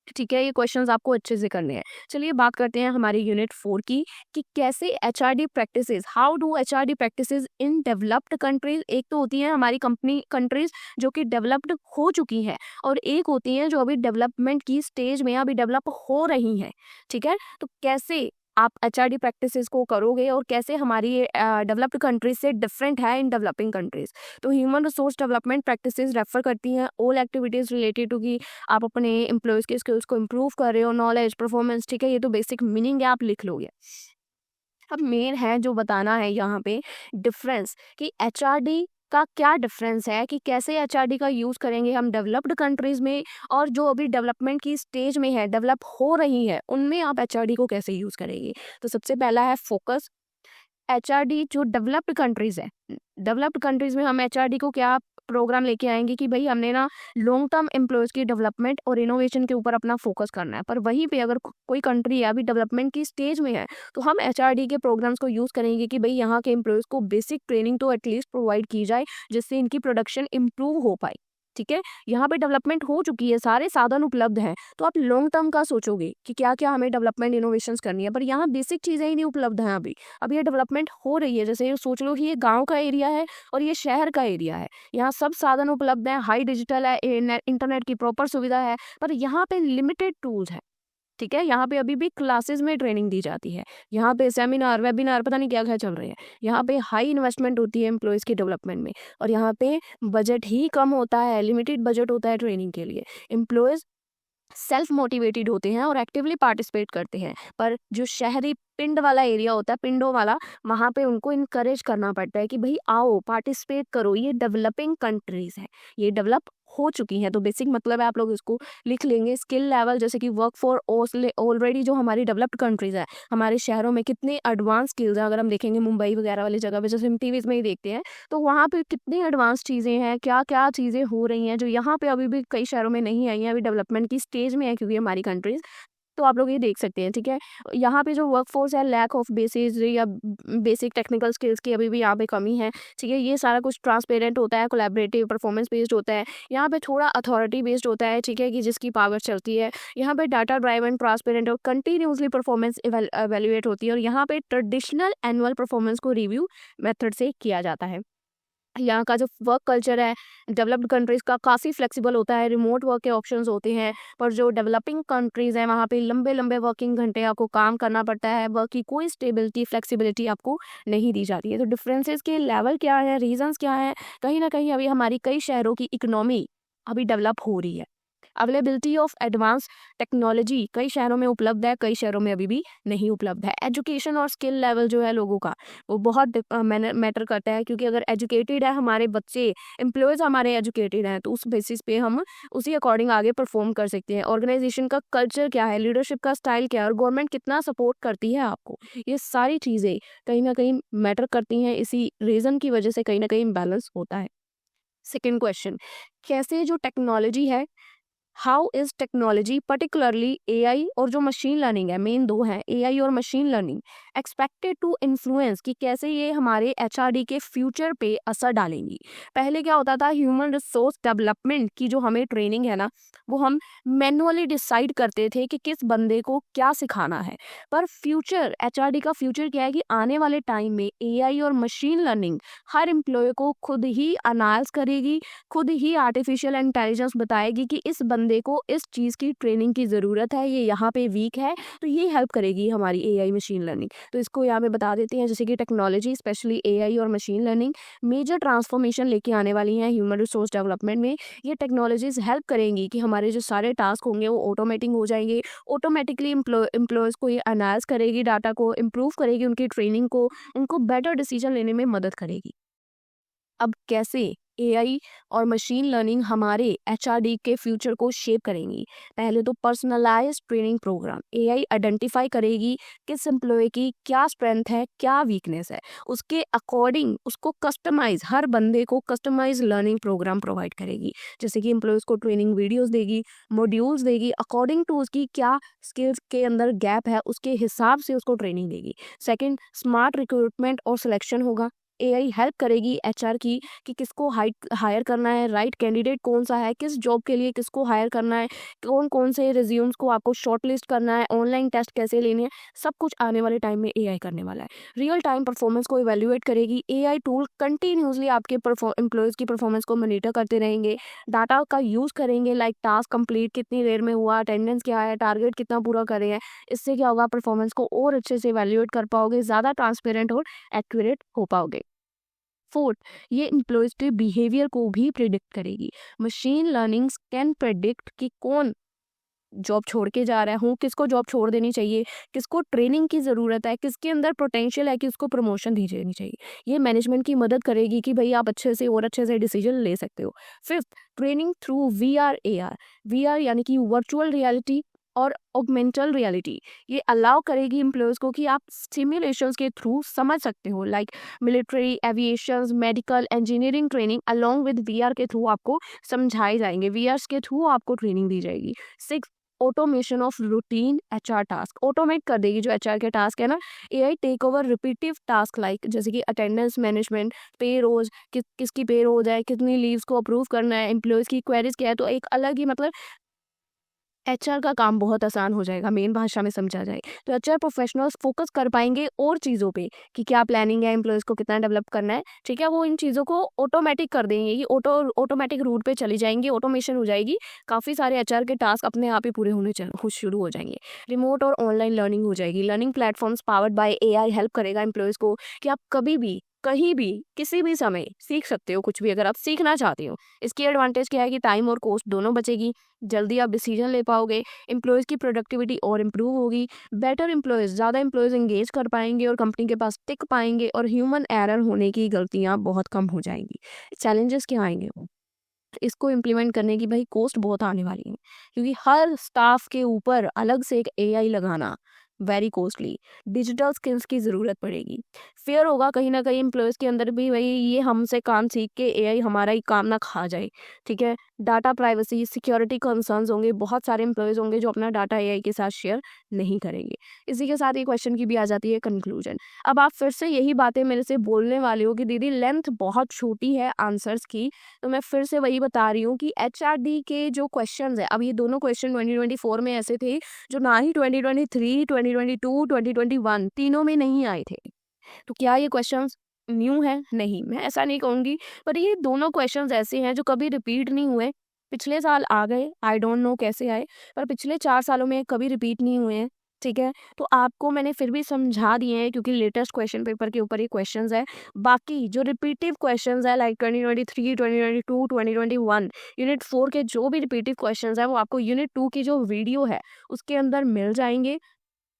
ठीक है। ये क्वेश्चंस आपको अच्छे से करने हैं। चलिए बात करते हैं हमारे यूनिट 4 की, कि कैसे HRD practices, how do HRD practices in developed countries. एक तो होती है हमारी कंपनी कंट्रीज जो कि डेवलप्ड हो चुकी हैं, और एक होती हैं जो अभी डेवलपमेंट की स्टेज में अभी डेवलप हो रही हैं, ठीक है। तो कैसे आप एचआरडी प्रैक्टिसेस को करोगे और कैसे हमारी डेवलप्ड कंट्रीज से डिफरेंट है इन डेवलपिंग कंट्रीज। तो human resource development practices refer करती हैं ऑल एक्टिविटीज रिलेटेड टू कि आप अपने एम्प्लॉयज़ के स्किल्स को इम्प्रूव कर रहे हो, नॉलेज, परफॉर्मेंस, ठीक है। ये तो बेसिक मीनिंग है, आप लिख लोगे। अब मेन है जो बताना है यहाँ पे डिफरेंस, कि एचआरडी का क्या डिफरेंस है, कि कैसे एचआरडी का यूज़ करेंगे हम डेवलप्ड कंट्रीज में, और जो अभी डेवलपमेंट की स्टेज में है, डेवलप हो रही है, उनमें आप एचआरडी को कैसे यूज़ करेंगे। तो सबसे पहला है फोकस। एचआरडी जो डेवलप्ड कंट्रीज है, डेवलप्ड कंट्रीज में हम एचआरडी को क्या प्रोग्राम लेके आएंगे कि भाई हमने ना लॉन्ग टर्म एम्प्लॉयज़ की डेवलपमेंट और इनोवेशन के ऊपर अपना फोकस करना है। पर वहीं पे अगर कोई कंट्री है अभी डेवलपमेंट की स्टेज में है, तो हम एचआरडी के प्रोग्राम्स को यूज़ करेंगे कि भाई यहाँ के एम्प्लॉयज़ को बेसिक ट्रेनिंग तो एटलीस्ट प्रोवाइड की जाए, जिससे इनकी प्रोडक्शन इम्प्रूव हो पाए, ठीक है। यहाँ पे डेवलपमेंट हो चुकी है, सारे साधन उपलब्ध हैं, तो आप लॉन्ग टर्म का सोचोगे कि क्या क्या हमें डेवलपमेंट इनोवेशंस करनी है। पर यहाँ बेसिक चीज़ें ही नहीं उपलब्ध हैं अभी ये डेवलपमेंट हो रही है। जैसे ये सोच लो कि ये गांव का एरिया है और ये शहर का एरिया है, यहाँ सब साधन उपलब्ध हैं, हाई डिजिटल है, इंटरनेट की प्रॉपर सुविधा है, पर यहाँ पे लिमिटेड टूल्स हैं, ठीक है। यहाँ पे अभी भी क्लासेस में ट्रेनिंग दी जाती है, यहाँ पे सेमिनार, वेबिनार, पता नहीं क्या क्या चल रहे हैं। यहाँ पे हाई इन्वेस्टमेंट होती है एम्प्लॉयज़ की डेवलपमेंट में, और यहाँ पे बजट ही कम होता है, लिमिटेड बजट होता है ट्रेनिंग के लिए। एम्प्लॉयज़ सेल्फ मोटिवेटेड होते हैं और एक्टिवली पार्टिसिपेट करते हैं। पर जो शहरी पिंड वाला एरिया होता है, पिंडों वाला, वहाँ पे उनको इनकरेज करना पड़ता है कि भाई आओ पार्टिसिपेट करो। ये डेवलपिंग कंट्रीज है, ये डेवलप हो चुकी हैं। तो बेसिक मतलब है, आप लोग इसको लिख लेंगे। स्किल लेवल, जैसे कि वर्क फॉर ऑलरेडी जो हमारी डेवलप्ड कंट्रीज है, हमारे शहरों में कितने एडवांस स्किल्स हैं। अगर हम देखेंगे मुंबई वगैरह वाली जगह पे, जैसे हम टीवीज में ही देखते हैं, तो वहाँ पे कितनी एडवांस चीज़ें हैं, क्या क्या चीज़ें हो रही हैं जो यहाँ पे अभी भी कई शहरों में नहीं आई हैं, अभी डेवलपमेंट की स्टेज में है, क्योंकि हमारी कंट्रीज तो आप लोग ये देख सकते हैं, ठीक है। यहाँ पे जो वर्कफोर्स है, लैक ऑफ बेसिस या बेसिक टेक्निकल स्किल्स की अभी भी यहाँ पे कमी है, ठीक है। ये सारा कुछ ट्रांसपेरेंट होता है, कोलैबोरेटिव, परफॉर्मेंस बेस्ड होता है। यहाँ पे थोड़ा अथॉरिटी बेस्ड होता है, ठीक है, कि जिसकी पावर चलती है। यहाँ पे डाटा ड्राइवन, ट्रांसपेरेंट और कंटिन्यूसली परफॉर्मेंस एवेल्युएट होती है। और यहाँ पे ट्रेडिशनल एनुअल परफॉर्मेंस को रिव्यू मेथड से किया जाता है। यहाँ का जो वर्क कल्चर है डेवलप्ड कंट्रीज़ का काफ़ी फ्लेक्सिबल होता है, रिमोट वर्क के ऑप्शंस होते हैं। पर जो डेवलपिंग कंट्रीज़ हैं वहाँ पे लंबे लंबे वर्किंग घंटे आपको काम करना पड़ता है, वर्क की कोई स्टेबिलिटी, फ्लेक्सिबिलिटी आपको नहीं दी जाती है। तो डिफरेंसेस के लेवल क्या है, रीजंस क्या है, कहीं ना कहीं अभी हमारी कई शहरों की इकोनॉमी अभी डेवलप हो रही है। अवेलेबिलिटी ऑफ एडवांस टेक्नोलॉजी कई शहरों में उपलब्ध है, कई शहरों में अभी भी नहीं उपलब्ध है। एजुकेशन और स्किल लेवल जो है लोगों का, वो बहुत मैटर करता है, क्योंकि अगर एजुकेटेड है हमारे बच्चे, एम्प्लॉयज़ हमारे एजुकेटेड हैं, तो उस बेसिस पे हम उसी अकॉर्डिंग आगे परफॉर्म कर सकते हैं। ऑर्गेनाइजेशन का कल्चर क्या है, लीडरशिप का स्टाइल क्या है, और गवर्नमेंट कितना सपोर्ट करती है आपको, ये सारी चीज़ें कहीं ना कहीं मैटर करती हैं। इसी रीज़न की वजह से कहीं ना कहीं इम्बैलेंस होता है। सेकेंड क्वेश्चन, कैसे जो टेक्नोलॉजी है, how is technology particularly AI और जो मशीन लर्निंग है, मेन दो हैं, एआई और machine learning, expected to influence, कि कैसे ये हमारे एचआरडी के फ्यूचर पे असर डालेंगी। पहले क्या होता था, ह्यूमन रिसोर्स डेवलपमेंट की जो हमें ट्रेनिंग है ना, वो हम मैनुअली डिसाइड करते थे कि किस बंदे को क्या सिखाना है। पर फ्यूचर, एचआरडी का फ्यूचर क्या है कि आने वाले टाइम में एआई और मशीन लर्निंग हर एम्प्लॉय को खुद ही अनालाइज करेगी, खुद ही आर्टिफिशियल इंटेलिजेंस बताएगी कि इस बंदे को इस चीज़ की ट्रेनिंग की ज़रूरत है, ये यहाँ पे वीक है, तो ये हेल्प करेगी हमारी एआई मशीन लर्निंग। तो इसको यहाँ पे बता देते हैं, जैसे कि टेक्नोलॉजी स्पेशली एआई और मशीन लर्निंग मेजर ट्रांसफॉर्मेशन लेके आने वाली हैं ह्यूमन रिसोर्स डेवलपमेंट में। ये टेक्नोलॉजीज हेल्प करेंगी कि हमारे जो सारे टास्क होंगे वो ऑटोमेटिक हो जाएंगे। ऑटोमेटिकली एम्प्लॉयज़ को ये एनालाइज करेगी, डाटा को इम्प्रूव करेगी, उनकी ट्रेनिंग को, उनको बेटर डिसीजन लेने में मदद करेगी। अब कैसे एआई और मशीन लर्निंग हमारे एचआरडी के फ्यूचर को शेप करेंगी। पहले तो personalised training programme, AI identify करेगी किस एम्प्लॉय की क्या स्ट्रेंथ है, क्या वीकनेस है, उसके अकॉर्डिंग उसको कस्टमाइज, हर बंदे को कस्टमाइज लर्निंग प्रोग्राम प्रोवाइड करेगी। जैसे कि एम्प्लॉयज को ट्रेनिंग वीडियोस देगी, मॉड्यूल्स देगी, अकॉर्डिंग टू उसकी क्या स्किल्स के अंदर गैप है उसके हिसाब से उसको ट्रेनिंग देगी। सेकेंड, स्मार्ट रिक्रूटमेंट और सिलेक्शन होगा। एआई हेल्प करेगी एचआर की कि किसको हायर करना है, राइट कैंडिडेट कौन सा है, किस जॉब के लिए किसको हायर करना है, कौन कौन से रिज्यूम्स को आपको शॉर्टलिस्ट करना है, ऑनलाइन टेस्ट कैसे लेने हैं, सब कुछ आने वाले टाइम में एआई करने वाला है। रियल टाइम परफॉर्मेंस को इवेल्युएट करेगी। एआई टूल कंटिन्यूसली आपके एम्प्लॉयज़ की परफॉर्मेंस को मॉनिटर करते रहेंगे, डाटा का यूज़ करेंगे, लाइक टास्क कंप्लीट कितनी देर में हुआ, अटेंडेंस क्या है, टारगेट कितना पूरा करे हैं। इससे क्या होगा, परफॉर्मेंस को और अच्छे से इवेल्युएट कर पाओगे, ज़्यादा ट्रांसपेरेंट और एक्यूरेट हो पाओगे। फोर्थ, ये एम्प्लॉयज के बिहेवियर को भी प्रिडिक्ट करेगी। मशीन लर्निंग कैन प्रिडिक्ट कि कौन जॉब छोड़ के जा रहा है, हूँ किसको जॉब छोड़ देनी चाहिए, किसको ट्रेनिंग की ज़रूरत है, किसके अंदर पोटेंशियल है कि उसको प्रमोशन दी जानी चाहिए। ये मैनेजमेंट की मदद करेगी कि भाई आप अच्छे से और अच्छे से डिसीजन ले सकते हो। Fifth, training through VR AR. VR यानी कि वर्चुअल रियलिटी और ऑगमेंटल रियलिटी, ये अलाउ करेगी एम्प्लॉयज़ को कि आप सिमुलेशंस के थ्रू समझ सकते हो, like military, aviation, medical, engineering training along with VR के थ्रू आपको समझाए जाएंगे, वीआर के थ्रू आपको ट्रेनिंग दी जाएगी। Six, automation of routine HR task, automate कर देगी जो एचआर के टास्क है ना। AI tech over repetitive task like जैसे कि अटेंडेंस मैनेजमेंट, पे रोज, किसकी पे रोज है, कितनी लीव्स को अप्रूव करना है, एम्प्लॉयज़ की क्वेरीज क्या है, तो एक अलग ही मतलब एचआर का काम बहुत आसान हो जाएगा, मेन भाषा में समझा जाए तो एचआर प्रोफेशनल्स फोकस कर पाएंगे और चीज़ों पे कि क्या प्लानिंग है, एम्प्लॉयज़ को कितना डेवलप करना है, ठीक है। वो इन चीज़ों को ऑटोमेटिक कर देंगे, ये ऑटोमेटिक रूट पे चली जाएंगी, ऑटोमेशन हो जाएगी, काफ़ी सारे एचआर के टास्क अपने आप ही पूरे हो शुरू हो जाएंगे। रिमोट और ऑनलाइन लर्निंग हो जाएगी। Learning platforms powered by AI help करेगा एम्प्लॉयज़ को कि आप कभी भी, कहीं भी, किसी भी समय सीख सकते हो कुछ भी अगर आप सीखना चाहते हो। इसकी एडवांटेज क्या है कि टाइम और कॉस्ट दोनों बचेगी, जल्दी आप डिसीजन ले पाओगे, एम्प्लॉयज़ की प्रोडक्टिविटी और इम्प्रूव होगी, बेटर एम्प्लॉयज़, ज़्यादा एम्प्लॉयज़ एंगेज कर पाएंगे और कंपनी के पास टिक पाएंगे, और ह्यूमन एरर होने की गलतियाँ बहुत कम हो जाएंगी। चैलेंजेस क्या आएंगे, इसको इम्प्लीमेंट करने की भाई कॉस्ट बहुत आने वाली है, क्योंकि हर स्टाफ के ऊपर अलग से एक एआई लगाना वेरी कॉस्टली। डिजिटल स्किल्स की ज़रूरत पड़ेगी। फेयर होगा कहीं ना कहीं एम्प्लॉयज़ के अंदर भी, भाई ये हमसे काम सीख के एआई हमारा ही काम ना खा जाए, ठीक है। डाटा प्राइवेसी, सिक्योरिटी कंसर्न्स होंगे, बहुत सारे एम्प्लॉयज़ होंगे जो अपना डाटा एआई के साथ शेयर नहीं करेंगे। इसी के साथ ये क्वेश्चन की भी आ जाती है कंक्लूजन। अब आप फिर से यही बातें मेरे से बोलने वाले हो कि दीदी लेंथ बहुत छोटी है आंसर्स की, तो मैं फिर से वही बता रही हूँ कि एचआरडी के जो क्वेश्चंस है, अब ये दोनों क्वेश्चन 2024 में ऐसे थे जो ना ही 2023, 2022, 2021 तीनों में नहीं आए थे। तो क्या ये क्वेश्चंस न्यू है? नहीं, मैं ऐसा नहीं कहूँगी, पर ये दोनों क्वेश्चंस ऐसे हैं जो कभी रिपीट नहीं हुए। पिछले साल आ गए, आई डोंट नो कैसे आए, पर पिछले 4 सालों में कभी रिपीट नहीं हुए हैं, ठीक है? तो आपको मैंने फिर भी समझा दिए हैं क्योंकि लेटेस्ट क्वेश्चन पेपर के ऊपर ये क्वेश्चंस है। बाकी जो रिपीटिव क्वेश्चंस है लाइक 2023, 2022, 2021 यूनिट 4 के जो भी रिपीटिव क्वेश्चंस हैं वो आपको यूनिट 2 की जो वीडियो है उसके अंदर मिल जाएँगे।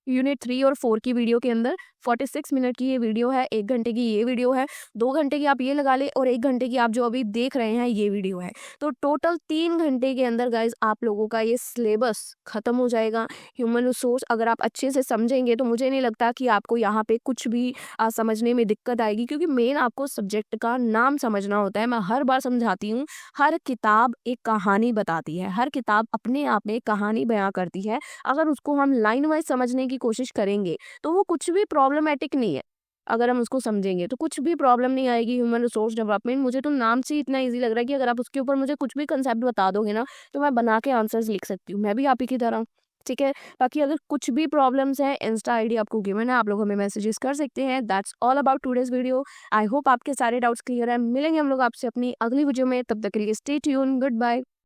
यूनिट 3 और 4 की वीडियो के अंदर 46 मिनट की ये वीडियो है, 1 घंटे की ये वीडियो है, 2 घंटे की आप ये लगा लें और 1 घंटे की आप जो अभी देख रहे हैं ये वीडियो है। तो टोटल 3 घंटे के अंदर गाइज़ आप लोगों का ये सिलेबस खत्म हो जाएगा। ह्यूमन रिसोर्स अगर आप अच्छे से समझेंगे तो मुझे नहीं लगता कि आपको यहाँ पे कुछ भी समझने में दिक्कत आएगी, क्योंकि मेन आपको सब्जेक्ट का नाम समझना होता है। मैं हर बार समझाती हूँ, हर किताब एक कहानी बताती है, हर किताब अपने आप में एक कहानी बयाँ करती है। अगर उसको हम लाइन वाइज समझने की कोशिश करेंगे तो वो कुछ भी प्रॉब्लमेटिक नहीं है। अगर हम उसको समझेंगे तो कुछ भी प्रॉब्लम नहीं आएगी। ह्यूमन रिसोर्स डेवलपमेंट मुझे तो नाम से ही इतना इजी लग रहा है कि अगर आप उसके ऊपर मुझे कुछ भी कंसेप्ट बता दोगे ना तो मैं बना के आंसर्स लिख सकती हूँ, मैं भी आप ही की तरह, ठीक है। बाकी अगर कुछ भी प्रॉब्लम्स हैं, इंस्टा आईडी आपको गिवन है, आप लोग हमें मैसेजेस कर सकते हैं। That's all about today's video. I hope आपके सारे डाउट्स क्लियर है। मिलेंगे हम लोग आपसे अपनी अगली वीडियो में, तब तक के लिए स्टे ट्यून, गुड बाय।